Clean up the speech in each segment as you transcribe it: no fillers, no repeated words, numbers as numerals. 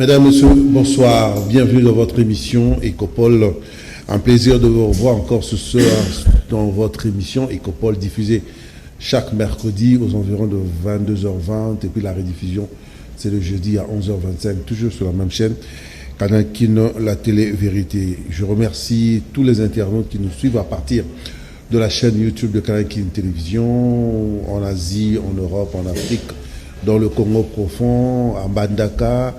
Mesdames, Messieurs, bonsoir. Bienvenue dans votre émission Ecopole. Un plaisir de vous revoir encore ce soir dans votre émission Ecopole diffusée chaque mercredi aux environs de 22h20 et puis la rediffusion c'est le jeudi à 11h25 toujours sur la même chaîne Canal Kin, la télé vérité. Je remercie tous les internautes qui nous suivent à partir de la chaîne YouTube de Canal Kin Télévision en Asie, en Europe, en Afrique, dans le Congo profond, à Mbandaka,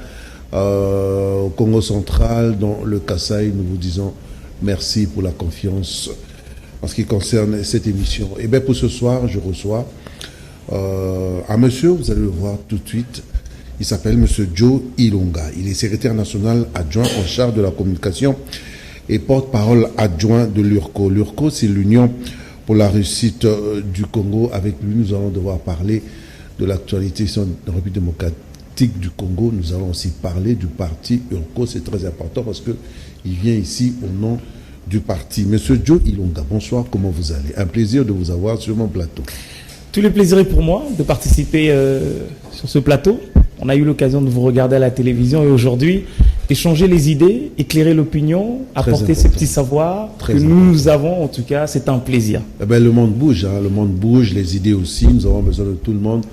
au Congo central, dans le Kasaï. Nous vous disons merci pour la confiance en ce qui concerne cette émission. Et bien pour ce soir, je reçois un monsieur, vous allez le voir tout de suite. Il s'appelle monsieur Joe Ilonga. Il est secrétaire national adjoint en charge de la communication et porte-parole adjoint de l'URCO. L'URCO, c'est l'Union pour la réussite du Congo. Avec lui, nous allons devoir parler de l'actualité de la République démocratique du Congo. Nous allons aussi parler du parti URCO. C'est très important parce qu'il vient ici au nom du parti. Monsieur Joe Ilonga, bonsoir, comment vous allez? Un plaisir de vous avoir sur mon plateau. Tout le plaisir est pour moi de participer sur ce plateau. On a eu l'occasion de vous regarder à la télévision et aujourd'hui, échanger les idées, éclairer l'opinion, apporter ces petits savoirs que nous avons, en tout cas, c'est un plaisir. Eh bien, le monde bouge, le monde bouge, les idées aussi. Nous avons besoin de tout le monde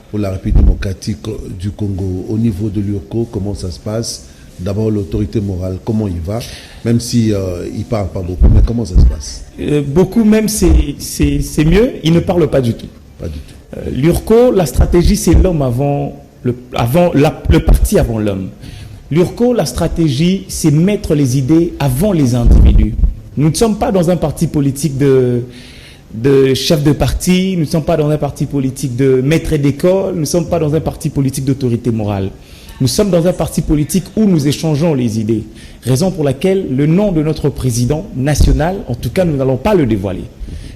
pour la République démocratique du Congo. Au niveau de l'URCO, comment ça se passe? D'abord, l'autorité morale, comment il va? Même si il ne parle pas beaucoup, mais comment ça se passe? Beaucoup même, c'est mieux. Il ne parle pas du tout. Pas du tout. L'URCO, la stratégie, c'est l'homme avant le parti avant l'homme. L'URCO, la stratégie, c'est mettre les idées avant les individus. Nous ne sommes pas dans un parti politique de chef de parti, nous ne sommes pas dans un parti politique de maître d'école, nous ne sommes pas dans un parti politique d'autorité morale. Nous sommes dans un parti politique où nous échangeons les idées. Raison pour laquelle le nom de notre président national, en tout cas, nous n'allons pas le dévoiler.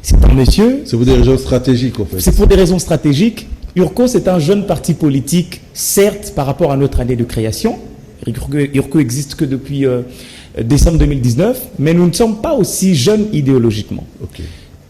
C'est un monsieur... C'est pour des raisons stratégiques, en fait. C'est pour des raisons stratégiques. URCO, c'est un jeune parti politique, certes, par rapport à notre année de création. URCO existe que depuis décembre 2019, mais nous ne sommes pas aussi jeunes idéologiquement. Okay.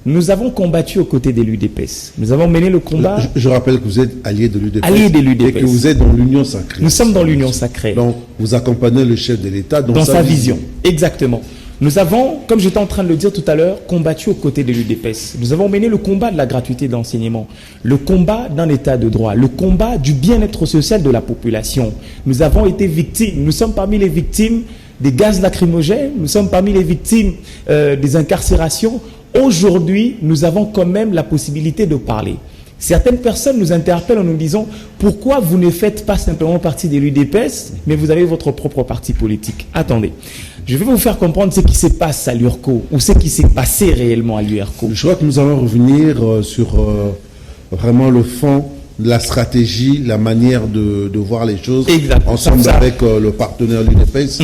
Nous avons combattu aux côtés de l'UDPS. Nous avons mené le combat... Je rappelle que vous êtes allié de l'UDPS. Allié de l'UDPS. Et que vous êtes dans l'Union sacrée. Nous sommes dans l'Union sacrée. Donc, vous accompagnez le chef de l'État dans sa vision. Exactement. Nous avons, comme j'étais en train de le dire tout à l'heure, combattu aux côtés de l'UDPS. Nous avons mené le combat de la gratuité d'enseignement, le combat d'un état de droit, le combat du bien-être social de la population. Nous avons été victimes, nous sommes parmi les victimes des gaz lacrymogènes, nous sommes parmi les victimes des incarcérations. Aujourd'hui, nous avons quand même la possibilité de parler. Certaines personnes nous interpellent en nous disant « Pourquoi vous ne faites pas simplement partie de l'UDPS, mais vous avez votre propre parti politique ?» Attendez, je vais vous faire comprendre ce qui se passe à l'URCO, ou ce qui s'est passé réellement à l'URCO. Je crois que nous allons revenir sur vraiment le fond de la stratégie, la manière de voir les choses ensemble avec le partenaire l'UDPS.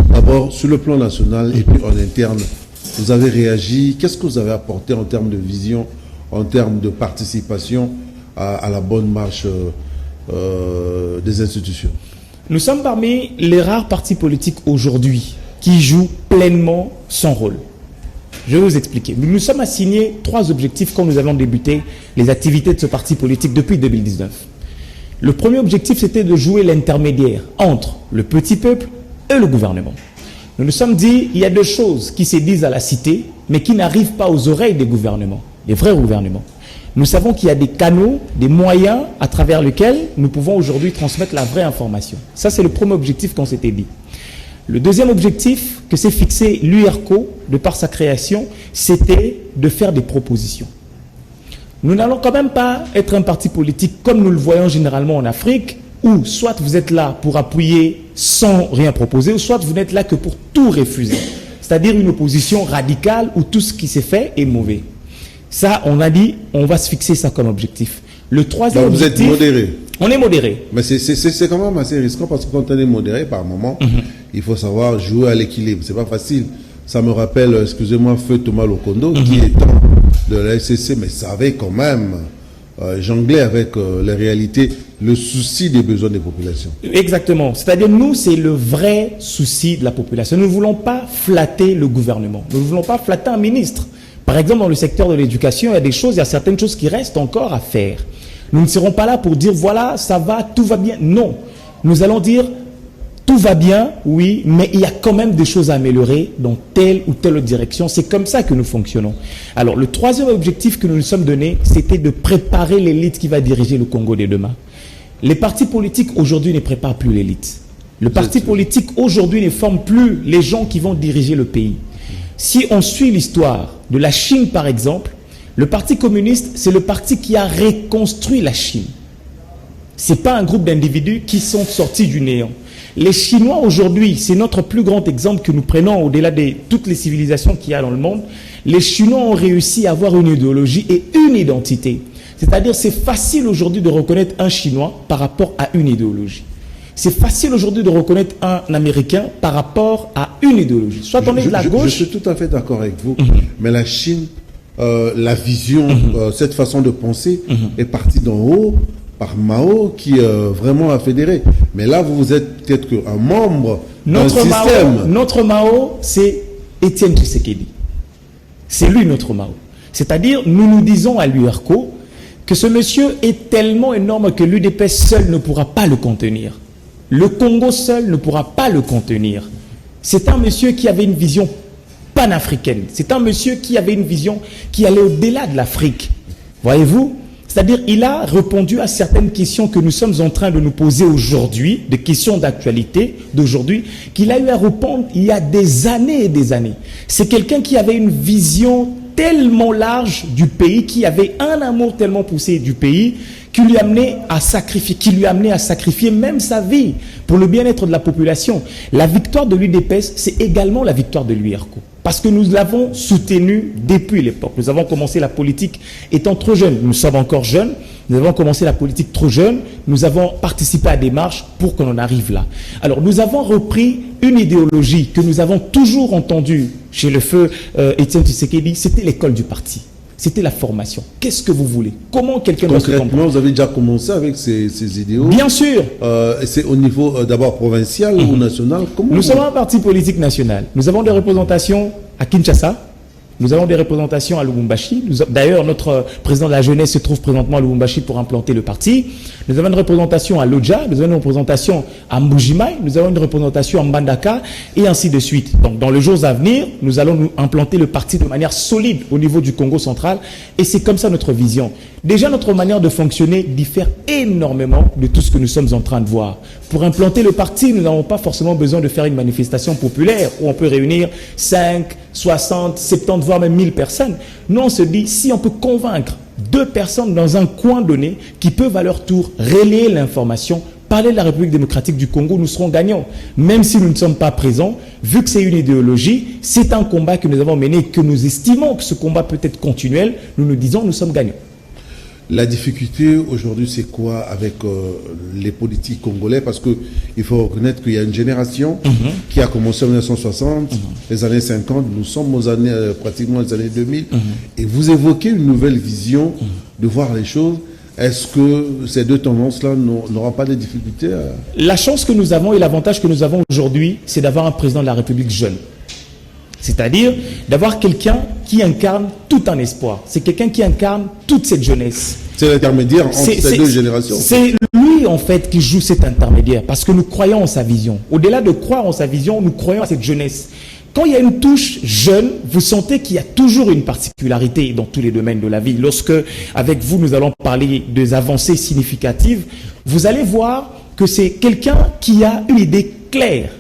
D'abord, sur le plan national et puis en interne, vous avez réagi. Qu'est-ce que vous avez apporté en termes de vision, en termes de participation à la bonne marche des institutions? Nous sommes parmi les rares partis politiques aujourd'hui qui jouent pleinement son rôle. Je vais vous expliquer. Nous nous sommes assignés 3 objectifs quand nous avons débuté les activités de ce parti politique depuis 2019. Le premier objectif, c'était de jouer l'intermédiaire entre le petit peuple et le gouvernement. Nous nous sommes dit, il y a 2 choses qui se disent à la cité, mais qui n'arrivent pas aux oreilles des gouvernements, des vrais gouvernements. Nous savons qu'il y a des canaux, des moyens à travers lesquels nous pouvons aujourd'hui transmettre la vraie information. Ça, c'est le premier objectif qu'on s'était dit. Le deuxième objectif que s'est fixé l'URCO, de par sa création, c'était de faire des propositions. Nous n'allons quand même pas être un parti politique comme nous le voyons généralement en Afrique, où soit vous êtes là pour appuyer sans rien proposer, ou soit vous n'êtes là que pour tout refuser. C'est-à-dire une opposition radicale où tout ce qui s'est fait est mauvais. Ça, on a dit, on va se fixer ça comme objectif. Le troisième objectif... Vous êtes modéré. On est modéré. Mais c'est quand même assez risquant parce que quand on est modéré, par moment, il faut savoir jouer à l'équilibre. C'est pas facile. Ça me rappelle, excusez-moi, Feu Thomas Lokondo, qui étant de la SCC, mais savait quand même jongler avec les réalités, le souci des besoins des populations. Exactement. C'est-à-dire, nous, c'est le vrai souci de la population. Nous ne voulons pas flatter le gouvernement. Nous ne voulons pas flatter un ministre. Par exemple, dans le secteur de l'éducation, il y a certaines choses qui restent encore à faire. Nous ne serons pas là pour dire, voilà, ça va, tout va bien. Non. Nous allons dire, Tout va bien, oui, mais il y a quand même des choses à améliorer dans telle ou telle autre direction. C'est comme ça que nous fonctionnons. Alors, le troisième objectif que nous nous sommes donné, c'était de préparer l'élite qui va diriger le Congo de demain. Les partis politiques aujourd'hui ne préparent plus l'élite. Le parti politique aujourd'hui ne forme plus les gens qui vont diriger le pays. Si on suit l'histoire de la Chine, par exemple, le Parti communiste, c'est le parti qui a reconstruit la Chine. Ce n'est pas un groupe d'individus qui sont sortis du néant. Les Chinois aujourd'hui, c'est notre plus grand exemple que nous prenons au-delà de toutes les civilisations qu'il y a dans le monde. Les Chinois ont réussi à avoir une idéologie et une identité. C'est-à-dire c'est facile aujourd'hui de reconnaître un Chinois par rapport à une idéologie. C'est facile aujourd'hui de reconnaître un Américain par rapport à une idéologie. Soit on est de la gauche... Je suis tout à fait d'accord avec vous, mais la Chine, la vision, cette façon de penser est partie d'en haut, par Mao qui vraiment a fédéré. Mais là, vous êtes peut-être un membre d'un système. Notre Mao, c'est Étienne Tshisekedi. C'est lui notre Mao. C'est-à-dire, nous nous disons à l'URCO que ce monsieur est tellement énorme que l'UDPS seul ne pourra pas le contenir. Le Congo seul ne pourra pas le contenir. C'est un monsieur qui avait une vision panafricaine. C'est un monsieur qui avait une vision qui allait au-delà de l'Afrique. Voyez-vous ? C'est-à-dire, il a répondu à certaines questions que nous sommes en train de nous poser aujourd'hui, des questions d'actualité d'aujourd'hui, qu'il a eu à répondre il y a des années et des années. C'est quelqu'un qui avait une vision tellement large du pays, qui avait un amour tellement poussé du pays, qui lui a amené à sacrifier même sa vie pour le bien-être de la population. La victoire de l'UDPS, c'est également la victoire de l'URCO. Parce que nous l'avons soutenu depuis l'époque. Nous avons commencé la politique étant trop jeunes. Nous sommes encore jeunes. Nous avons commencé la politique trop jeune. Nous avons participé à des marches pour qu'on en arrive là. Alors, nous avons repris une idéologie que nous avons toujours entendue chez le feu Étienne Tshisekedi. C'était l'école du parti. C'était la formation. Qu'est-ce que vous voulez? Comment quelqu'un doit se comprendre? Concrètement, vous avez déjà commencé avec ces idéaux? Bien sûr. C'est au niveau d'abord provincial ou national? Nous sommes un parti politique national. Nous avons des représentations à Kinshasa. Nous avons des représentations à Lubumbashi. D'ailleurs, notre président de la jeunesse se trouve présentement à Lubumbashi pour implanter le parti. Nous avons une représentation à Lodja, nous avons une représentation à Mbujimai, nous avons une représentation à Mbandaka, et ainsi de suite. Donc, dans les jours à venir, nous allons nous implanter le parti de manière solide au niveau du Congo central, et c'est comme ça notre vision. Déjà, notre manière de fonctionner diffère énormément de tout ce que nous sommes en train de voir. Pour implanter le parti, nous n'avons pas forcément besoin de faire une manifestation populaire où on peut réunir 5, 60, 70, voire même 1000 personnes. Nous, on se dit, si on peut convaincre 2 personnes dans un coin donné qui peuvent à leur tour relayer l'information, parler de la République démocratique du Congo, nous serons gagnants. Même si nous ne sommes pas présents, vu que c'est une idéologie, c'est un combat que nous avons mené, que nous estimons que ce combat peut être continuel, nous nous disons, nous sommes gagnants. La difficulté aujourd'hui, c'est quoi avec les politiques congolais? Parce qu'il faut reconnaître qu'il y a une génération qui a commencé en 1960, les années 50, nous sommes aux années, pratiquement les années 2000, et vous évoquez une nouvelle vision de voir les choses. Est-ce que ces deux tendances-là n'auront pas de difficultés La chance que nous avons et l'avantage que nous avons aujourd'hui, c'est d'avoir un président de la République jeune. C'est-à-dire d'avoir quelqu'un qui incarne tout un espoir. C'est quelqu'un qui incarne toute cette jeunesse. C'est l'intermédiaire entre ces deux générations. C'est lui, en fait, qui joue cet intermédiaire parce que nous croyons en sa vision. Au-delà de croire en sa vision, nous croyons à cette jeunesse. Quand il y a une touche jeune, vous sentez qu'il y a toujours une particularité dans tous les domaines de la vie. Lorsque, avec vous, nous allons parler des avancées significatives, vous allez voir que c'est quelqu'un qui a une idée claire,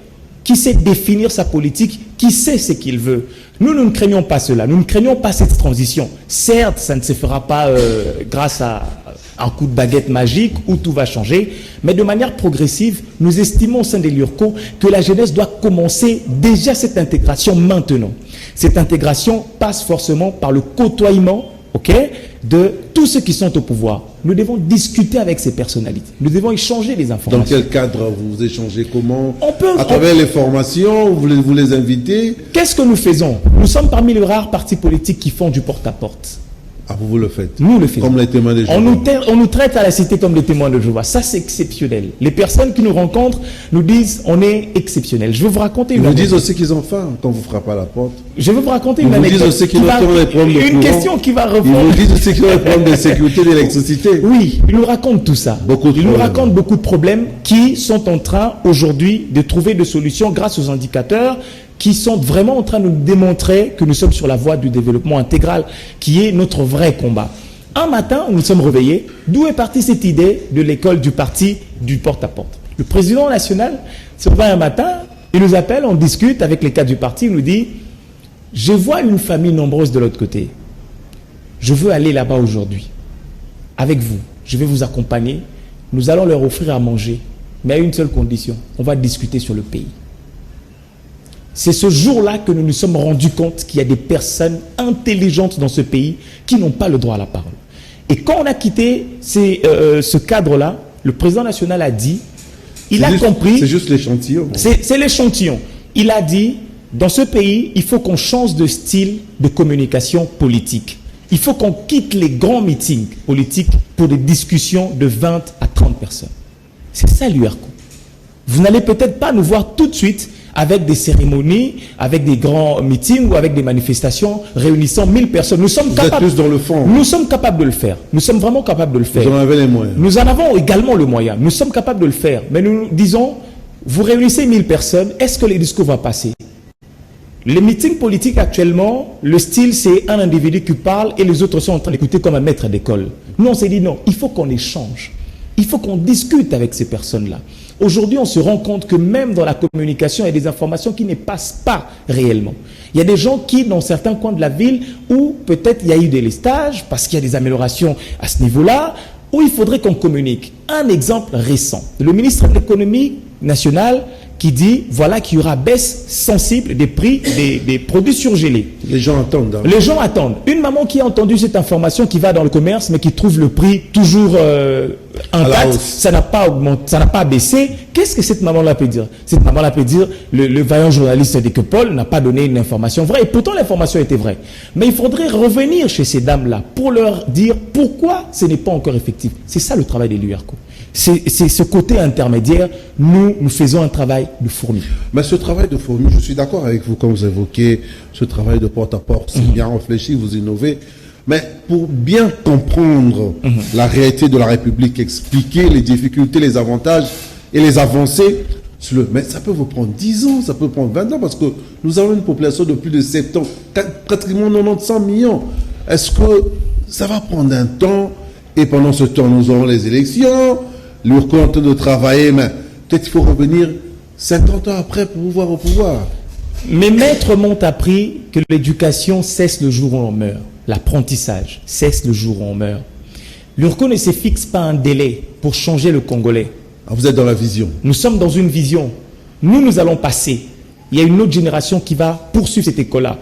qui sait définir sa politique, qui sait ce qu'il veut. Nous ne craignons pas cela, nous ne craignons pas cette transition. Certes, ça ne se fera pas grâce à un coup de baguette magique où tout va changer, mais de manière progressive, nous estimons au sein de l'URCO que la jeunesse doit commencer déjà cette intégration maintenant. Cette intégration passe forcément par le côtoiement, de tous ceux qui sont au pouvoir. Nous devons discuter avec ces personnalités. Nous devons échanger des informations. Dans quel cadre vous échangez? Comment? À travers les formations, vous les invitez? Qu'est-ce que nous faisons? Nous sommes parmi les rares partis politiques qui font du porte-à-porte. Ah, vous le faites. Nous le faisons. Comme les témoins de Jéhovah. On nous traite à la cité comme des témoins de Jéhovah. Ça, c'est exceptionnel. Les personnes qui nous rencontrent nous disent on est exceptionnel. Je vais vous raconter Ils une vous anecdote. disent aussi qu'ils ont faim quand vous frappez à la porte. Je vais vous raconter Ils une vous disent anecdote. aussi qu'ils qui va- ont des problèmes de Une courant. question qui va Ils répondre. vous disent aussi qu'ils ont des problèmes de sécurité, d'électricité. Oui, ils nous racontent tout ça. Beaucoup de Ils nous problèmes. racontent beaucoup de problèmes qui sont en train aujourd'hui de trouver des solutions grâce aux indicateurs qui sont vraiment en train de nous démontrer que nous sommes sur la voie du développement intégral, qui est notre vrai combat. Un matin, nous nous sommes réveillés. D'où est partie cette idée de l'école du parti du porte-à-porte? Le président national se réveille un matin, il nous appelle, on discute avec les cadres du parti, il nous dit « Je vois une famille nombreuse de l'autre côté. Je veux aller là-bas aujourd'hui. Avec vous, je vais vous accompagner. Nous allons leur offrir à manger, mais à une seule condition. On va discuter sur le pays. » C'est ce jour-là que nous nous sommes rendus compte qu'il y a des personnes intelligentes dans ce pays qui n'ont pas le droit à la parole. Et quand on a quitté ce cadre-là, le président national a dit, il a compris... C'est juste l'échantillon. C'est l'échantillon. Il a dit, dans ce pays, il faut qu'on change de style de communication politique. Il faut qu'on quitte les grands meetings politiques pour des discussions de 20 à 30 personnes. C'est ça l'URCO. Vous n'allez peut-être pas nous voir tout de suite avec des cérémonies, avec des grands meetings ou avec des manifestations réunissant 1000 personnes. Nous sommes Vous capables, êtes plus dans le fond. Nous sommes capables de le faire. Nous sommes vraiment capables de le faire. Vous en avez les moyens. Nous en avons également le moyen. Nous sommes capables de le faire. Mais nous disons, vous réunissez 1000 personnes, est-ce que les discours vont passer? Les meetings politiques actuellement, le style c'est un individu qui parle et les autres sont en train d'écouter comme un maître d'école. Nous on s'est dit non, il faut qu'on échange. Il faut qu'on discute avec ces personnes-là. Aujourd'hui, on se rend compte que même dans la communication, il y a des informations qui ne passent pas réellement. Il y a des gens qui, dans certains coins de la ville, où peut-être il y a eu des lestages, parce qu'il y a des améliorations à ce niveau-là, où il faudrait qu'on communique. Un exemple récent. Le ministre de l'économie nationale qui dit, voilà qu'il y aura baisse sensible des prix des produits surgelés. Les gens attendent. Hein. Les gens attendent. Une maman qui a entendu cette information, qui va dans le commerce, mais qui trouve le prix toujours intact, ça n'a pas augmenté, ça n'a pas baissé. Qu'est-ce que cette maman-là peut dire? Cette maman-là peut dire, le vaillant journaliste de Paul n'a pas donné une information vraie. Et pourtant, l'information était vraie. Mais il faudrait revenir chez ces dames-là pour leur dire pourquoi ce n'est pas encore effectif. C'est ça le travail de l'URCO. C'est ce côté intermédiaire. Nous faisons un travail de fourmi. Mais ce travail de fourmi, je suis d'accord avec vous quand vous évoquez ce travail de porte-à-porte. C'est bien réfléchi, vous innovez. Mais pour bien comprendre la réalité de la République, expliquer les difficultés, les avantages et les avancées, mais ça peut vous prendre 10 ans, ça peut prendre 20 ans, parce que nous avons une population de plus de 70 ans, pratiquement 90 millions. Est-ce que ça va prendre un temps? Et pendant ce temps, nous aurons les élections, l'URCO est en train de travailler, mais peut-être qu'il faut revenir 50 ans après pour pouvoir au pouvoir. Mes maîtres m'ont appris que l'éducation cesse le jour où on meurt. L'apprentissage cesse le jour où on meurt. L'URCO ne se fixe pas un délai pour changer le Congolais. Ah, vous êtes dans la vision. Nous sommes dans une vision. Nous allons passer. Il y a une autre génération qui va poursuivre cette école-là.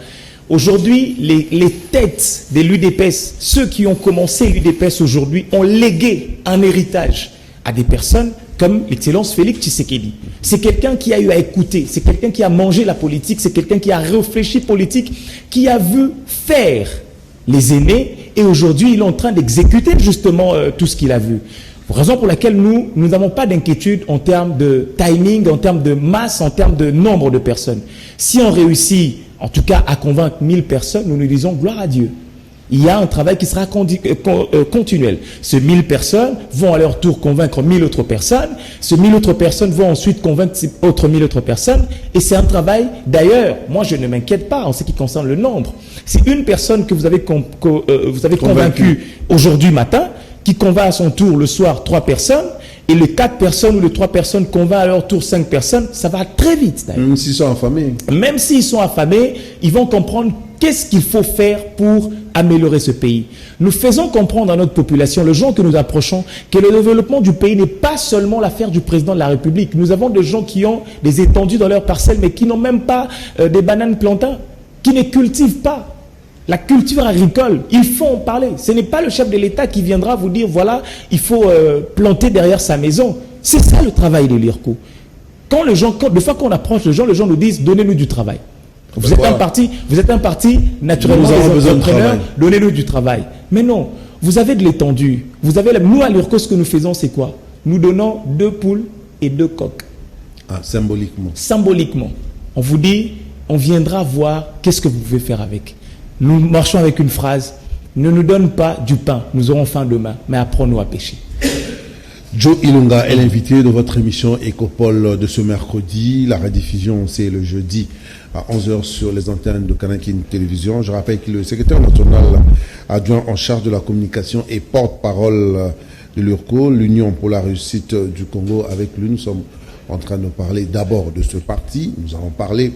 Aujourd'hui, les têtes de l'UDPS, ceux qui ont commencé l'UDPS aujourd'hui, ont légué un héritage à des personnes comme l'excellence Félix Tshisekedi. C'est quelqu'un qui a eu à écouter, c'est quelqu'un qui a mangé la politique, c'est quelqu'un qui a réfléchi politique, qui a vu faire les aînés, et aujourd'hui il est en train d'exécuter justement tout ce qu'il a vu. Raison pour laquelle nous n'avons pas d'inquiétude en termes de timing, en termes de masse, en termes de nombre de personnes. Si on réussit en tout cas à convaincre 1000 personnes, nous nous disons gloire à Dieu. Il y a un travail qui sera continuel. Ces 1000 personnes vont à leur tour convaincre 1000 autres personnes. Ces 1000 autres personnes vont ensuite convaincre ces autres 1000 autres personnes. Et c'est un travail, d'ailleurs, moi je ne m'inquiète pas en ce qui concerne le nombre. C'est une personne que vous avez convaincue aujourd'hui matin, qui convainc à son tour le soir 3 personnes, et les 4 personnes ou les 3 personnes convainquent à leur tour 5 personnes, ça va très vite. Même s'ils sont affamés. Même s'ils sont affamés, ils vont comprendre qu'est-ce qu'il faut faire pour améliorer ce pays. Nous faisons comprendre à notre population, les gens que nous approchons, que le développement du pays n'est pas seulement l'affaire du président de la République. Nous avons des gens qui ont des étendues dans leurs parcelles, mais qui n'ont même pas des bananes plantains, qui ne cultivent pas. La culture agricole, il faut en parler. Ce n'est pas le chef de l'État qui viendra vous dire, voilà, il faut planter derrière sa maison. C'est ça le travail de l'URCO. Des fois qu'on approche les gens nous disent, donnez-nous du travail. Vous êtes un parti naturellement des entrepreneurs, donnez-nous du travail. Mais non, vous avez de l'étendue. Nous, à l'URCO, ce que nous faisons, c'est quoi? Nous donnons 2 poules et 2 coqs. Ah, symboliquement. Symboliquement. On vous dit, on viendra voir qu'est-ce que vous pouvez faire avec. Nous marchons avec une phrase, ne nous donne pas du pain, nous aurons faim demain, mais apprends-nous à pêcher. Joe Ilunga est l'invité de votre émission Ecopole de ce mercredi. La rediffusion, c'est le jeudi à 11h sur les antennes de Kanakin Télévision. Je rappelle qu'il est le secrétaire national adjoint en charge de la communication et porte-parole de l'URCO, l'Union pour la réussite du Congo. Avec lui, nous sommes en train de parler d'abord de ce parti. Nous allons parler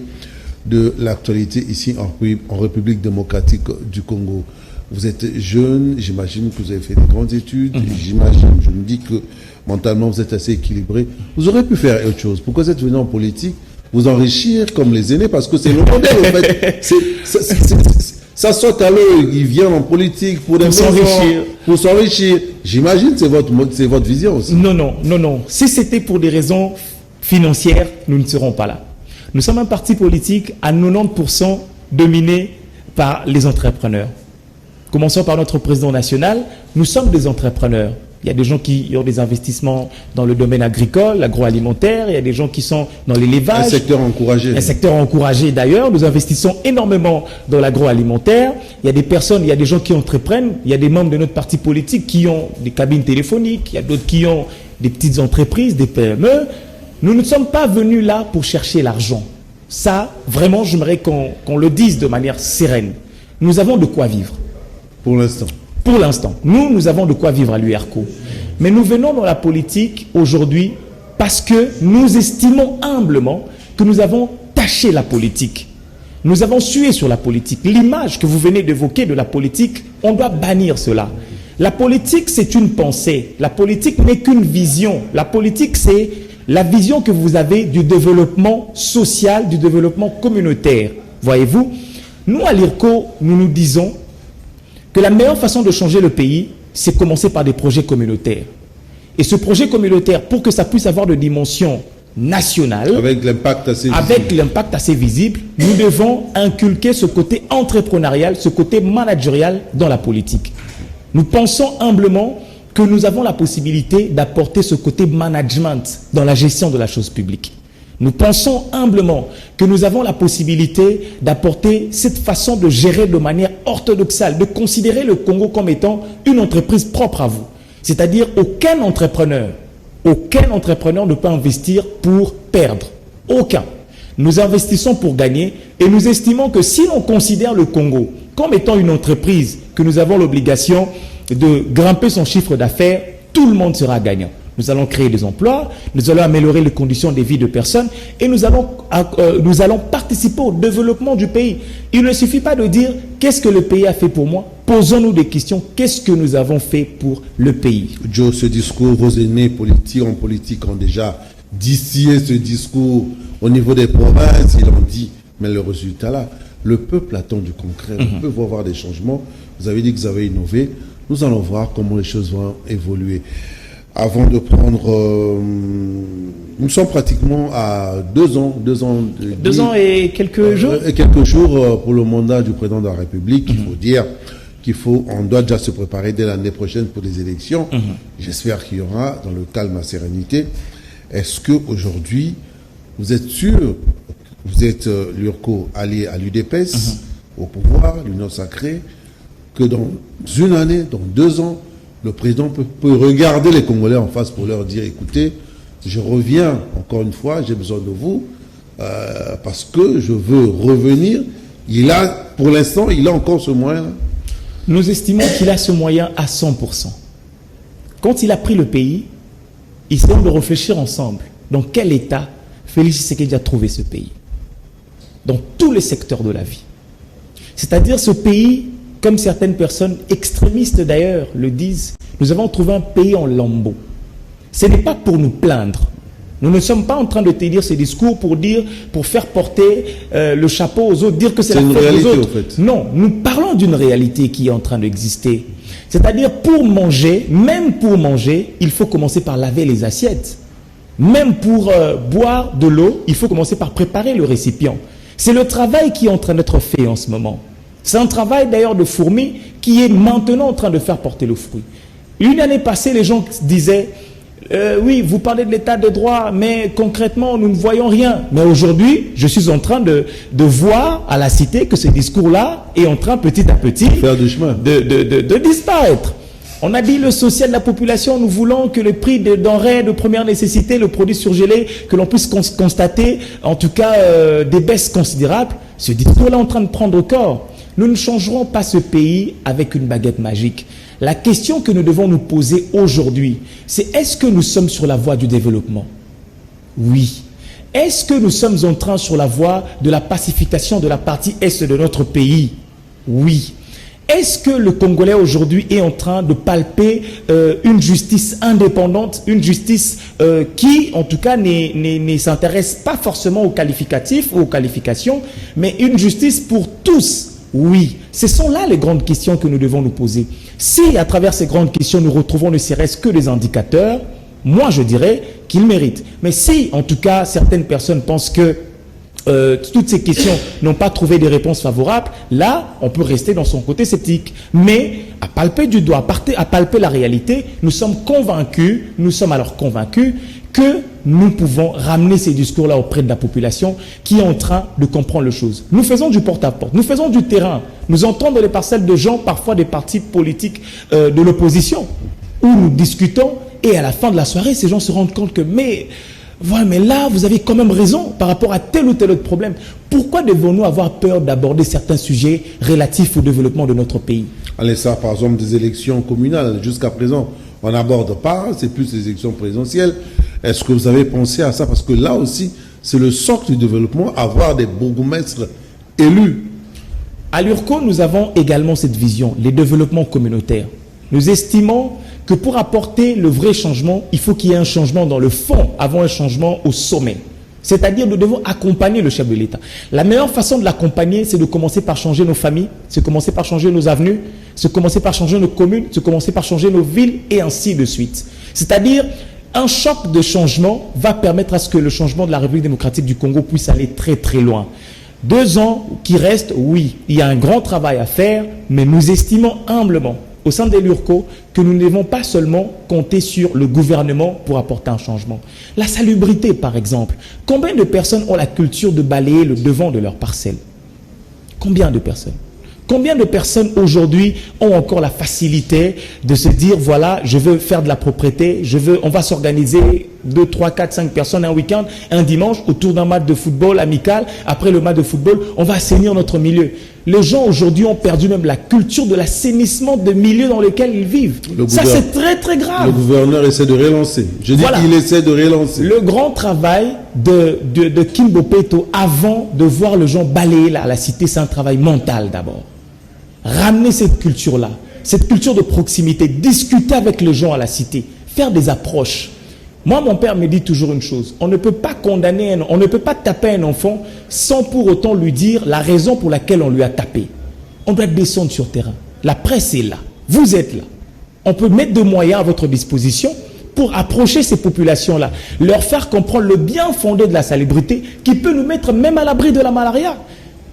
de l'actualité ici en République démocratique du Congo. Vous êtes jeune, j'imagine que vous avez fait de grandes études, j'imagine, je me dis que mentalement vous êtes assez équilibré. Vous aurez pu faire autre chose. Pourquoi vous êtes venu en politique? Vous enrichir comme les aînés, parce que c'est le modèle en fait. Ça saute à l'œil, ils viennent en politique pour s'enrichir. J'imagine c'est votre vision aussi. Non. Si c'était pour des raisons financières, nous ne serons pas là. Nous sommes un parti politique à 90% dominé par les entrepreneurs. Commençons par notre président national. Nous sommes des entrepreneurs. Il y a des gens qui ont des investissements dans le domaine agricole, agroalimentaire. Il y a des gens qui sont dans l'élevage. Un secteur encouragé. Un secteur encouragé d'ailleurs. Nous investissons énormément dans l'agroalimentaire. Il y a des personnes, il y a des gens qui entreprennent. Il y a des membres de notre parti politique qui ont des cabines téléphoniques. Il y a d'autres qui ont des petites entreprises, des PME. Nous ne sommes pas venus là pour chercher l'argent. Ça, vraiment, j'aimerais qu'on le dise de manière sereine. Nous avons de quoi vivre. Pour l'instant. Pour l'instant. Nous avons de quoi vivre à l'URCO. Mais nous venons dans la politique aujourd'hui parce que nous estimons humblement que nous avons taché la politique. Nous avons sué sur la politique. L'image que vous venez d'évoquer de la politique, on doit bannir cela. La politique, c'est une pensée. La politique n'est qu'une vision. La politique, c'est la vision que vous avez du développement social, du développement communautaire. Voyez-vous, nous à l'URCO, nous nous disons que la meilleure façon de changer le pays, c'est commencer par des projets communautaires. Et ce projet communautaire, pour que ça puisse avoir de dimension nationale, avec l'impact assez visible, nous devons inculquer ce côté entrepreneurial, ce côté managérial dans la politique. Nous pensons humblement que nous avons la possibilité d'apporter ce côté management dans la gestion de la chose publique. Nous pensons humblement que nous avons la possibilité d'apporter cette façon de gérer de manière orthodoxale, de considérer le Congo comme étant une entreprise propre à vous. C'est-à-dire aucun entrepreneur ne peut investir pour perdre. Aucun. Nous investissons pour gagner et nous estimons que si l'on considère le Congo comme étant une entreprise que nous avons l'obligation de grimper son chiffre d'affaires, tout le monde sera gagnant. Nous allons créer des emplois, nous allons améliorer les conditions de vie de personnes et nous allons participer au développement du pays. Il ne suffit pas de dire qu'est-ce que le pays a fait pour moi. Posons-nous des questions. Qu'est-ce que nous avons fait pour le pays? Joe, ce discours, vos aînés en politique ont déjà distillé ce discours au niveau des provinces. Ils l'ont dit, mais le résultat là, le peuple attend du concret. Le peuple va voir des changements. Vous avez dit que vous avez innové. Nous allons voir comment les choses vont évoluer. Avant de prendre... nous sommes pratiquement à 2 ans. 2 ans et quelques jours. Et quelques jours pour le mandat du président de la République. Il faut dire on doit déjà se préparer dès l'année prochaine pour les élections. J'espère qu'il y aura dans le calme et la sérénité. Est-ce qu'aujourd'hui, vous êtes sûr, vous êtes l'URCO allié à l'UDPS, au pouvoir, l'Union sacrée, que dans une année, dans 2 ans, le président peut regarder les Congolais en face pour leur dire, écoutez, je reviens encore une fois, j'ai besoin de vous, parce que je veux revenir. Pour l'instant, il a encore ce moyen-là. Nous estimons qu'il a ce moyen à 100%. Quand il a pris le pays, il semble de réfléchir ensemble. Dans quel état Félix Tshisekedi a trouvé ce pays? Dans tous les secteurs de la vie. C'est-à-dire ce pays, comme certaines personnes extrémistes d'ailleurs le disent, nous avons trouvé un pays en lambeaux. Ce n'est pas pour nous plaindre. Nous ne sommes pas en train de tenir ces discours pour faire porter le chapeau aux autres, dire que c'est la faute des autres. En fait. Non, nous parlons d'une réalité qui est en train d'exister. C'est-à-dire pour manger, même pour manger, il faut commencer par laver les assiettes. Même pour boire de l'eau, il faut commencer par préparer le récipient. C'est le travail qui est en train d'être fait en ce moment. C'est un travail d'ailleurs de fourmi qui est maintenant en train de faire porter le fruit. Une année passée, les gens disaient oui, vous parlez de l'état de droit, mais concrètement, nous ne voyons rien. Mais aujourd'hui, je suis en train de voir à la cité que ce discours-là est en train petit à petit faire du chemin, de disparaître. On a dit le social de la population, nous voulons que le prix des denrées de première nécessité, le produit surgelé, que l'on puisse constater, en tout cas, des baisses considérables. Ce discours-là est en train de prendre corps. Nous ne changerons pas ce pays avec une baguette magique. La question que nous devons nous poser aujourd'hui, c'est est-ce que nous sommes sur la voie du développement? Oui. Est-ce que nous sommes en train sur la voie de la pacification de la partie est de notre pays? Oui. Est-ce que le Congolais aujourd'hui est en train de palper une justice indépendante, une justice qui, en tout cas, ne s'intéresse pas forcément aux qualificatifs ou aux qualifications, mais une justice pour tous? Oui. Ce sont là les grandes questions que nous devons nous poser. Si, à travers ces grandes questions, nous retrouvons ne serait-ce que des indicateurs, moi, je dirais qu'ils méritent. Mais si, en tout cas, certaines personnes pensent que toutes ces questions n'ont pas trouvé des réponses favorables, là, on peut rester dans son côté sceptique. Mais à palper du doigt, à palper la réalité, nous sommes alors convaincus que nous pouvons ramener ces discours-là auprès de la population qui est en train de comprendre les choses. Nous faisons du porte-à-porte, nous faisons du terrain, nous entrons dans les parcelles de gens, parfois des partis politiques de l'opposition, où nous discutons et à la fin de la soirée, ces gens se rendent compte que voilà, mais là, vous avez quand même raison par rapport à tel ou tel autre problème. Pourquoi devons-nous avoir peur d'aborder certains sujets relatifs au développement de notre pays? Allez, ça, par exemple, des élections communales, jusqu'à présent, on n'aborde pas, c'est plus les élections présidentielles. Est-ce que vous avez pensé à ça? Parce que là aussi, c'est le socle du développement, avoir des bourgmestres élus. À l'URCO, nous avons également cette vision, les développements communautaires. Nous estimons que pour apporter le vrai changement, il faut qu'il y ait un changement dans le fond avant un changement au sommet. C'est-à-dire, nous devons accompagner le chef de l'État. La meilleure façon de l'accompagner, c'est de commencer par changer nos familles, c'est de commencer par changer nos avenues, c'est de commencer par changer nos communes, c'est de commencer par changer nos villes, et ainsi de suite. C'est-à-dire, un choc de changement va permettre à ce que le changement de la République démocratique du Congo puisse aller très très loin. 2 ans qui restent, oui, il y a un grand travail à faire, mais nous estimons humblement, au sein de l'URCO, que nous ne devons pas seulement compter sur le gouvernement pour apporter un changement. La salubrité, par exemple. Combien de personnes ont la culture de balayer le devant de leur parcelle? Combien de personnes? Combien de personnes aujourd'hui ont encore la facilité de se dire, voilà, je veux faire de la propriété, on va s'organiser 2, 3, 4, 5 personnes un week-end, un dimanche, autour d'un match de football amical. Après le match de football, on va assainir notre milieu. Les gens aujourd'hui ont perdu même la culture de l'assainissement de milieux dans lesquels ils vivent. Ça, c'est très très grave. Le gouverneur essaie de relancer. Je dis qu'il essaie de relancer. Le grand travail de Kimbo Peto, avant de voir les gens balayer la cité, c'est un travail mental d'abord. Ramener cette culture-là, cette culture de proximité, discuter avec les gens à la cité, faire des approches. Moi, mon père me dit toujours une chose, on ne peut pas condamner, on ne peut pas taper un enfant sans pour autant lui dire la raison pour laquelle on lui a tapé. On doit descendre sur terrain. La presse est là, vous êtes là. On peut mettre des moyens à votre disposition pour approcher ces populations-là, leur faire comprendre le bien fondé de la salubrité qui peut nous mettre même à l'abri de la malaria.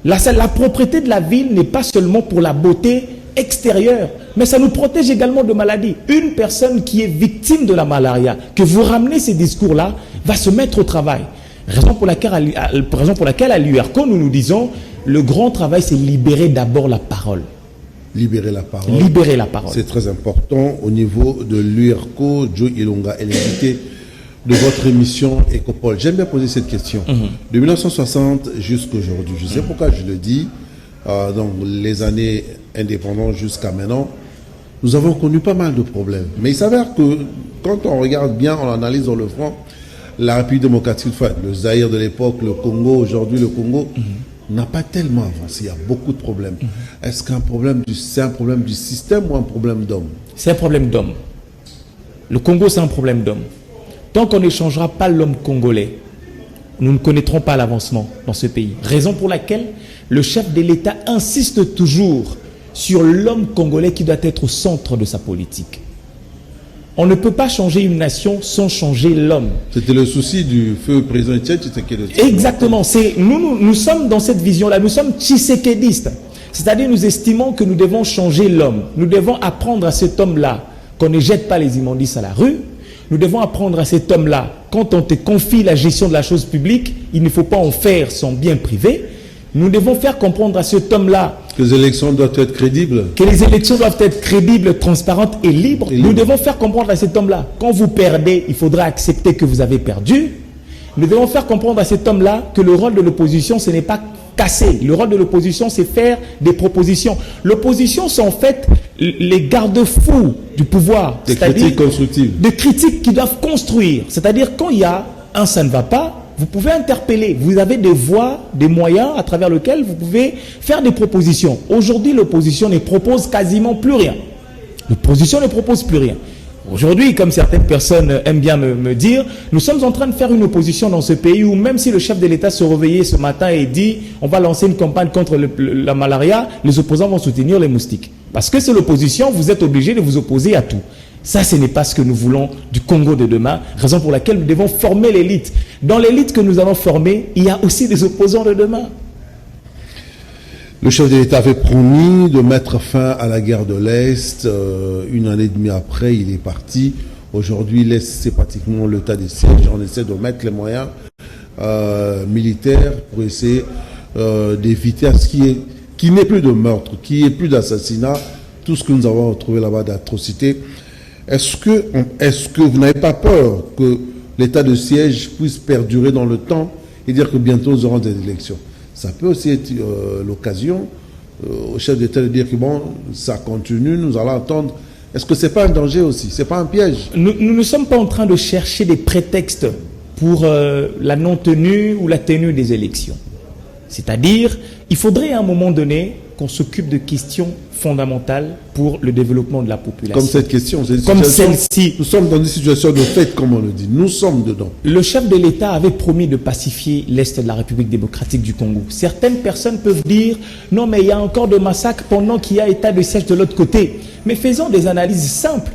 La propreté de la ville n'est pas seulement pour la beauté extérieure, mais ça nous protège également de maladies. Une personne qui est victime de la malaria, que vous ramenez ces discours-là, va se mettre au travail. Raison pour laquelle à l'URCO, nous disons, le grand travail, c'est libérer d'abord la parole. Libérer la parole. Libérer la parole. C'est très important au niveau de l'URCO. Joe Ilonga est l'invité de votre émission Ecopol. J'aime bien poser cette question. De 1960 jusqu'à aujourd'hui, je sais pourquoi je le dis, dans les années indépendantes jusqu'à maintenant, nous avons connu pas mal de problèmes. Mais il s'avère que quand on regarde bien, on analyse dans le front, la République démocratique, le Zaïre de l'époque, le Congo, aujourd'hui le Congo, n'a pas tellement avancé. Il y a beaucoup de problèmes. Est-ce qu'un problème c'est un problème du système ou un problème d'homme? C'est un problème d'homme. Le Congo, c'est un problème d'homme. Tant qu'on ne changera pas l'homme congolais, nous ne connaîtrons pas l'avancement dans ce pays. Raison pour laquelle le chef de l'État insiste toujours sur l'homme congolais qui doit être au centre de sa politique. On ne peut pas changer une nation sans changer l'homme. C'était le souci du feu président Tshisekedi. Exactement. Nous sommes dans cette vision-là. Nous sommes tshisekédistes. C'est-à-dire nous estimons que nous devons changer l'homme. Nous devons apprendre à cet homme-là qu'on ne jette pas les immondices à la rue. Nous devons apprendre à cet homme-là, quand on te confie la gestion de la chose publique, il ne faut pas en faire son bien privé. Nous devons faire comprendre à cet homme-là que les élections doivent être crédibles. Que les élections doivent être crédibles, transparentes et libres. Nous devons faire comprendre à cet homme-là, quand vous perdez, il faudra accepter que vous avez perdu. Nous devons faire comprendre à cet homme-là que le rôle de l'opposition, ce n'est pas casser. Le rôle de l'opposition, c'est faire des propositions. L'opposition, c'est en fait les garde-fous du pouvoir. Des critiques constructives. Des critiques qui doivent construire. C'est-à-dire, quand il y a un ça ne va pas, vous pouvez interpeller. Vous avez des voies, des moyens à travers lesquels vous pouvez faire des propositions. Aujourd'hui, l'opposition ne propose quasiment plus rien. L'opposition ne propose plus rien. Aujourd'hui, comme certaines personnes aiment bien me dire, nous sommes en train de faire une opposition dans ce pays où même si le chef de l'État se réveillait ce matin et dit on va lancer une campagne contre la malaria, les opposants vont soutenir les moustiques. Parce que c'est l'opposition, vous êtes obligé de vous opposer à tout. Ça, ce n'est pas ce que nous voulons du Congo de demain, raison pour laquelle nous devons former l'élite. Dans l'élite que nous allons former, il y a aussi des opposants de demain. Le chef de l'État avait promis de mettre fin à la guerre de l'Est. Une année et demie après, il est parti. Aujourd'hui, l'Est, c'est pratiquement l'état de siège. On essaie de mettre les moyens militaires pour essayer d'éviter à ce qu'il n'y ait plus de meurtre, qu'il n'y ait plus d'assassinat, tout ce que nous avons retrouvé là-bas d'atrocités. Est-ce que vous n'avez pas peur que l'état de siège puisse perdurer dans le temps et dire que bientôt nous aurons des élections? Ça peut aussi être l'occasion au chef d'État de dire que bon, ça continue, nous allons attendre. Est-ce que ce n'est pas un danger aussi? Ce n'est pas un piège? Nous ne sommes pas en train de chercher des prétextes pour la non-tenue ou la tenue des élections. C'est-à-dire, il faudrait à un moment donné qu'on s'occupe de questions fondamentales pour le développement de la population. Comme cette question, comme celle-ci. Nous sommes dans une situation de fait, comme on le dit. Nous sommes dedans. Le chef de l'État avait promis de pacifier l'Est de la République démocratique du Congo. Certaines personnes peuvent dire, non mais il y a encore de massacres pendant qu'il y a état de siège de l'autre côté. Mais faisons des analyses simples.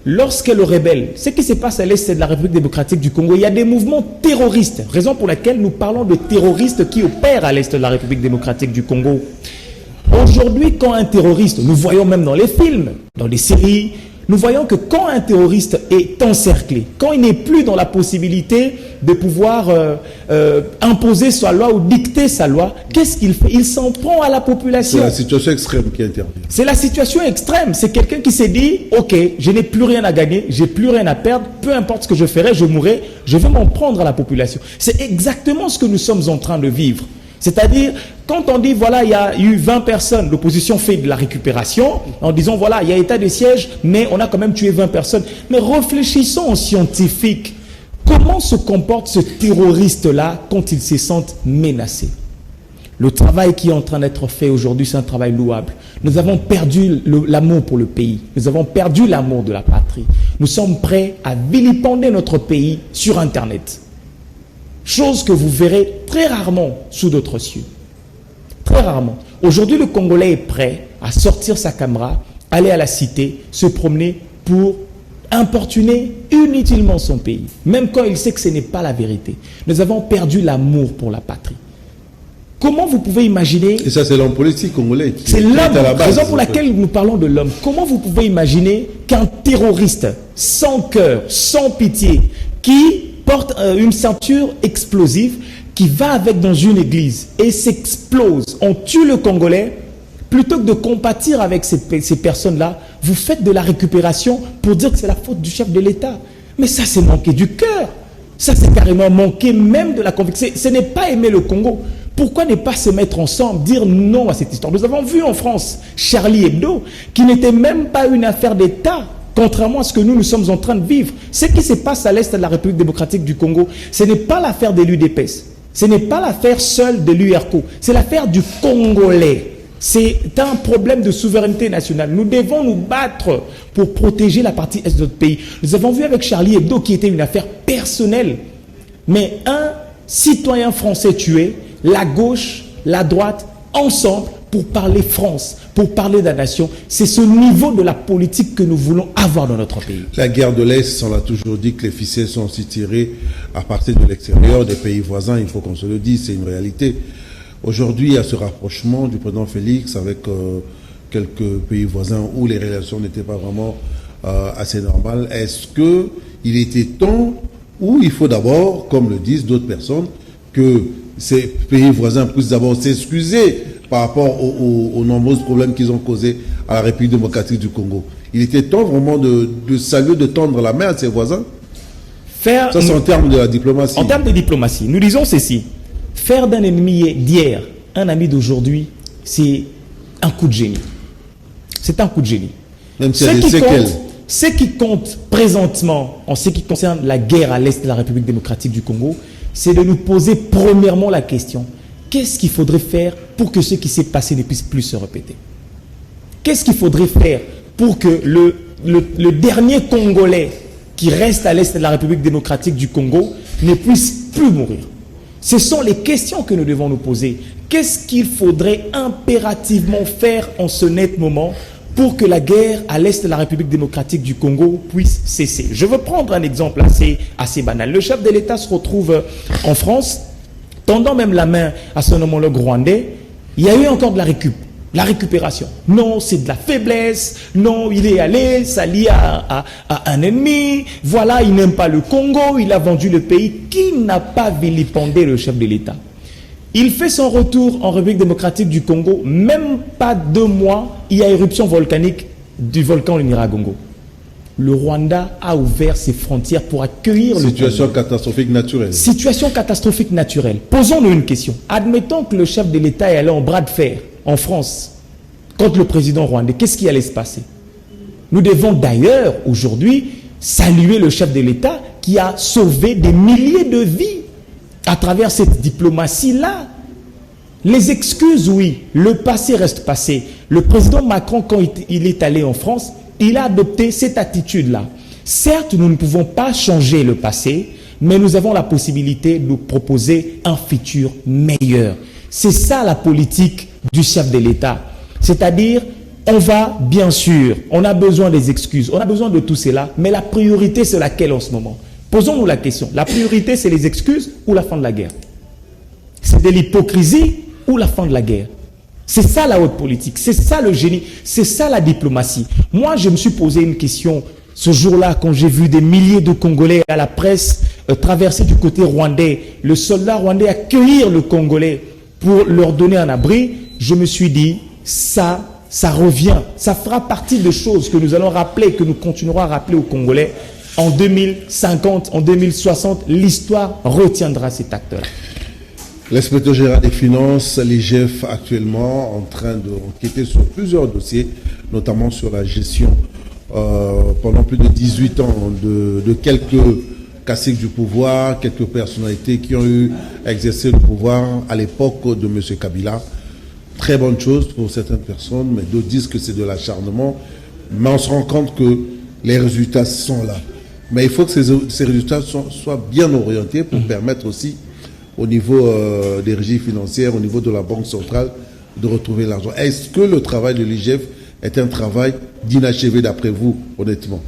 Lorsque le rebelle, ce qui se passe à l'Est de la République démocratique du Congo, il y a des mouvements terroristes, raison pour laquelle nous parlons de terroristes qui opèrent à l'Est de la République démocratique du Congo. Aujourd'hui, quand un terroriste, nous voyons même dans les films, dans les séries, nous voyons que quand un terroriste est encerclé, quand il n'est plus dans la possibilité de pouvoir imposer sa loi ou dicter sa loi, qu'est-ce qu'il fait? Il s'en prend à la population. C'est la situation extrême qui intervient. C'est la situation extrême. C'est quelqu'un qui s'est dit, ok, je n'ai plus rien à gagner, j'ai plus rien à perdre, peu importe ce que je ferai, je mourrai, je vais m'en prendre à la population. C'est exactement ce que nous sommes en train de vivre. C'est-à-dire, quand on dit, voilà, il y a eu 20 personnes, l'opposition fait de la récupération, en disant, voilà, il y a état de siège, mais on a quand même tué 20 personnes. Mais réfléchissons aux scientifiques. Comment se comporte ce terroriste-là quand il se sent menacé? Le travail qui est en train d'être fait aujourd'hui, c'est un travail louable. Nous avons perdu l'amour pour le pays. Nous avons perdu l'amour de la patrie. Nous sommes prêts à vilipender notre pays sur Internet. Chose que vous verrez très rarement sous d'autres cieux. Très rarement. Aujourd'hui, le Congolais est prêt à sortir sa caméra, aller à la cité, se promener pour importuner inutilement son pays. Même quand il sait que ce n'est pas la vérité. Nous avons perdu l'amour pour la patrie. Comment vous pouvez imaginer... Et ça, c'est l'homme politique congolais. C'est l'homme, raison pour laquelle nous parlons de l'homme. Comment vous pouvez imaginer qu'un terroriste sans cœur, sans pitié, qui porte une ceinture explosive, qui va avec dans une église et s'explose, on tue le Congolais, plutôt que de compatir avec ces personnes-là, vous faites de la récupération pour dire que c'est la faute du chef de l'État. Mais ça, c'est manquer du cœur. Ça, c'est carrément manquer même de la conviction. Ce n'est pas aimer le Congo. Pourquoi ne pas se mettre ensemble, dire non à cette histoire? Nous avons vu en France Charlie Hebdo, qui n'était même pas une affaire d'État, contrairement à ce que nous sommes en train de vivre. Ce qui se passe à l'Est de la République démocratique du Congo, ce n'est pas l'affaire de l'UDPS. Ce n'est pas l'affaire seule de l'URCO. C'est l'affaire du Congolais. C'est un problème de souveraineté nationale. Nous devons nous battre pour protéger la partie Est de notre pays. Nous avons vu avec Charlie Hebdo qui était une affaire personnelle. Mais un citoyen français tué, la gauche, la droite, ensemble, pour parler France, pour parler de la nation. C'est ce niveau de la politique que nous voulons avoir dans notre pays. La guerre de l'Est, on l'a toujours dit que les ficelles sont aussi tirées à partir de l'extérieur, des pays voisins, il faut qu'on se le dise, c'est une réalité. Aujourd'hui, il y a ce rapprochement du président Félix avec quelques pays voisins où les relations n'étaient pas vraiment assez normales. Est-ce qu'il était temps, ou il faut d'abord, comme le disent d'autres personnes, que ces pays voisins puissent d'abord s'excuser par rapport aux nombreux problèmes qu'ils ont causés à la République démocratique du Congo? Il était temps vraiment de saluer, de tendre la main à ses voisins? Ça, c'est en termes de la diplomatie. En termes de diplomatie, nous disons ceci. Faire d'un ennemi d'hier un ami d'aujourd'hui, c'est un coup de génie. C'est un coup de génie. Même s'il y a des séquelles. Ce qui compte présentement en ce qui concerne la guerre à l'est de la République démocratique du Congo, c'est de nous poser premièrement la question: qu'est-ce qu'il faudrait faire pour que ce qui s'est passé ne puisse plus se répéter? Qu'est-ce qu'il faudrait faire pour que le dernier Congolais qui reste à l'est de la République démocratique du Congo ne puisse plus mourir? Ce sont les questions que nous devons nous poser. Qu'est-ce qu'il faudrait impérativement faire en ce net moment pour que la guerre à l'est de la République démocratique du Congo puisse cesser? Je veux prendre un exemple assez banal. Le chef de l'État se retrouve en France, tendant même la main à son homologue rwandais. Il y a eu encore de la récupération. Non, c'est de la faiblesse. Non, il est allé s'allier à un ennemi. Voilà, il n'aime pas le Congo. Il a vendu le pays. Qui n'a pas vilipendé le chef de l'État? Il fait son retour en République démocratique du Congo. Même pas 2 mois, il y a éruption volcanique du volcan le Nyiragongo. Le Rwanda a ouvert ses frontières pour accueillir le Congo. Situation catastrophique naturelle. Situation catastrophique naturelle. Posons-nous une question. Admettons que le chef de l'État est allé en bras de fer en France contre le président rwandais. Qu'est-ce qui allait se passer? Nous devons d'ailleurs aujourd'hui saluer le chef de l'État qui a sauvé des milliers de vies à travers cette diplomatie-là. Les excuses, oui, le passé reste passé. Le président Macron, quand il est allé en France, il a adopté cette attitude-là. Certes, nous ne pouvons pas changer le passé, mais nous avons la possibilité de proposer un futur meilleur. C'est ça la politique du chef de l'État. C'est-à-dire, on va, bien sûr, on a besoin des excuses, on a besoin de tout cela, mais la priorité, c'est laquelle en ce moment? Posons-nous la question. La priorité, c'est les excuses ou la fin de la guerre? C'est de l'hypocrisie ou la fin de la guerre? C'est ça la haute politique, c'est ça le génie, c'est ça la diplomatie. Moi, je me suis posé une question ce jour-là quand j'ai vu des milliers de Congolais à la presse traverser du côté rwandais, le soldat rwandais accueillir le Congolais pour leur donner un abri. Je me suis dit, ça revient, ça fera partie des choses que nous allons rappeler, que nous continuerons à rappeler aux Congolais. En 2050, en 2060, l'histoire retiendra cet acteur. L'inspecteur général des finances, l'IGF, actuellement en train d'enquêter sur plusieurs dossiers, notamment sur la gestion pendant plus de 18 ans de quelques caciques du pouvoir, quelques personnalités qui ont eu à exercer le pouvoir à l'époque de M. Kabila. Très bonne chose pour certaines personnes, mais d'autres disent que c'est de l'acharnement. Mais on se rend compte que les résultats sont là. Mais il faut que ces résultats soient bien orientés pour permettre aussi, au niveau des régies financières, au niveau de la Banque centrale, de retrouver l'argent. Est-ce que le travail de l'IGF est un travail d'inachevé d'après vous, honnêtement?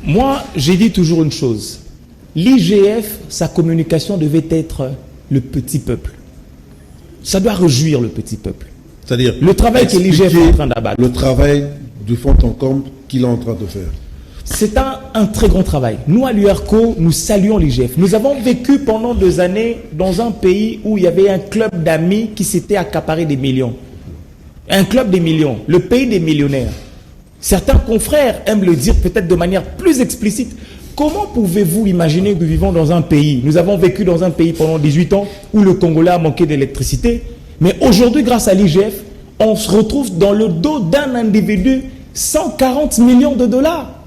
Moi, j'ai dit toujours une chose. L'IGF, sa communication devait être le petit peuple. Ça doit réjouir le petit peuple. C'est-à-dire le travail que l'IGF est en train d'abattre. Le travail du fond en comble qu'il est en train de faire. C'est un très grand travail. Nous, à l'URCO, nous saluons l'IGF. Nous avons vécu pendant 2 années dans un pays où il y avait un club d'amis qui s'était accaparé des millions. Un club des millions, le pays des millionnaires. Certains confrères aiment le dire peut-être de manière plus explicite. Comment pouvez-vous imaginer que nous vivons dans un pays, nous avons vécu dans un pays pendant 18 ans où le Congolais a manqué d'électricité, mais aujourd'hui, grâce à l'IGF, on se retrouve dans le dos d'un individu 140 millions de dollars.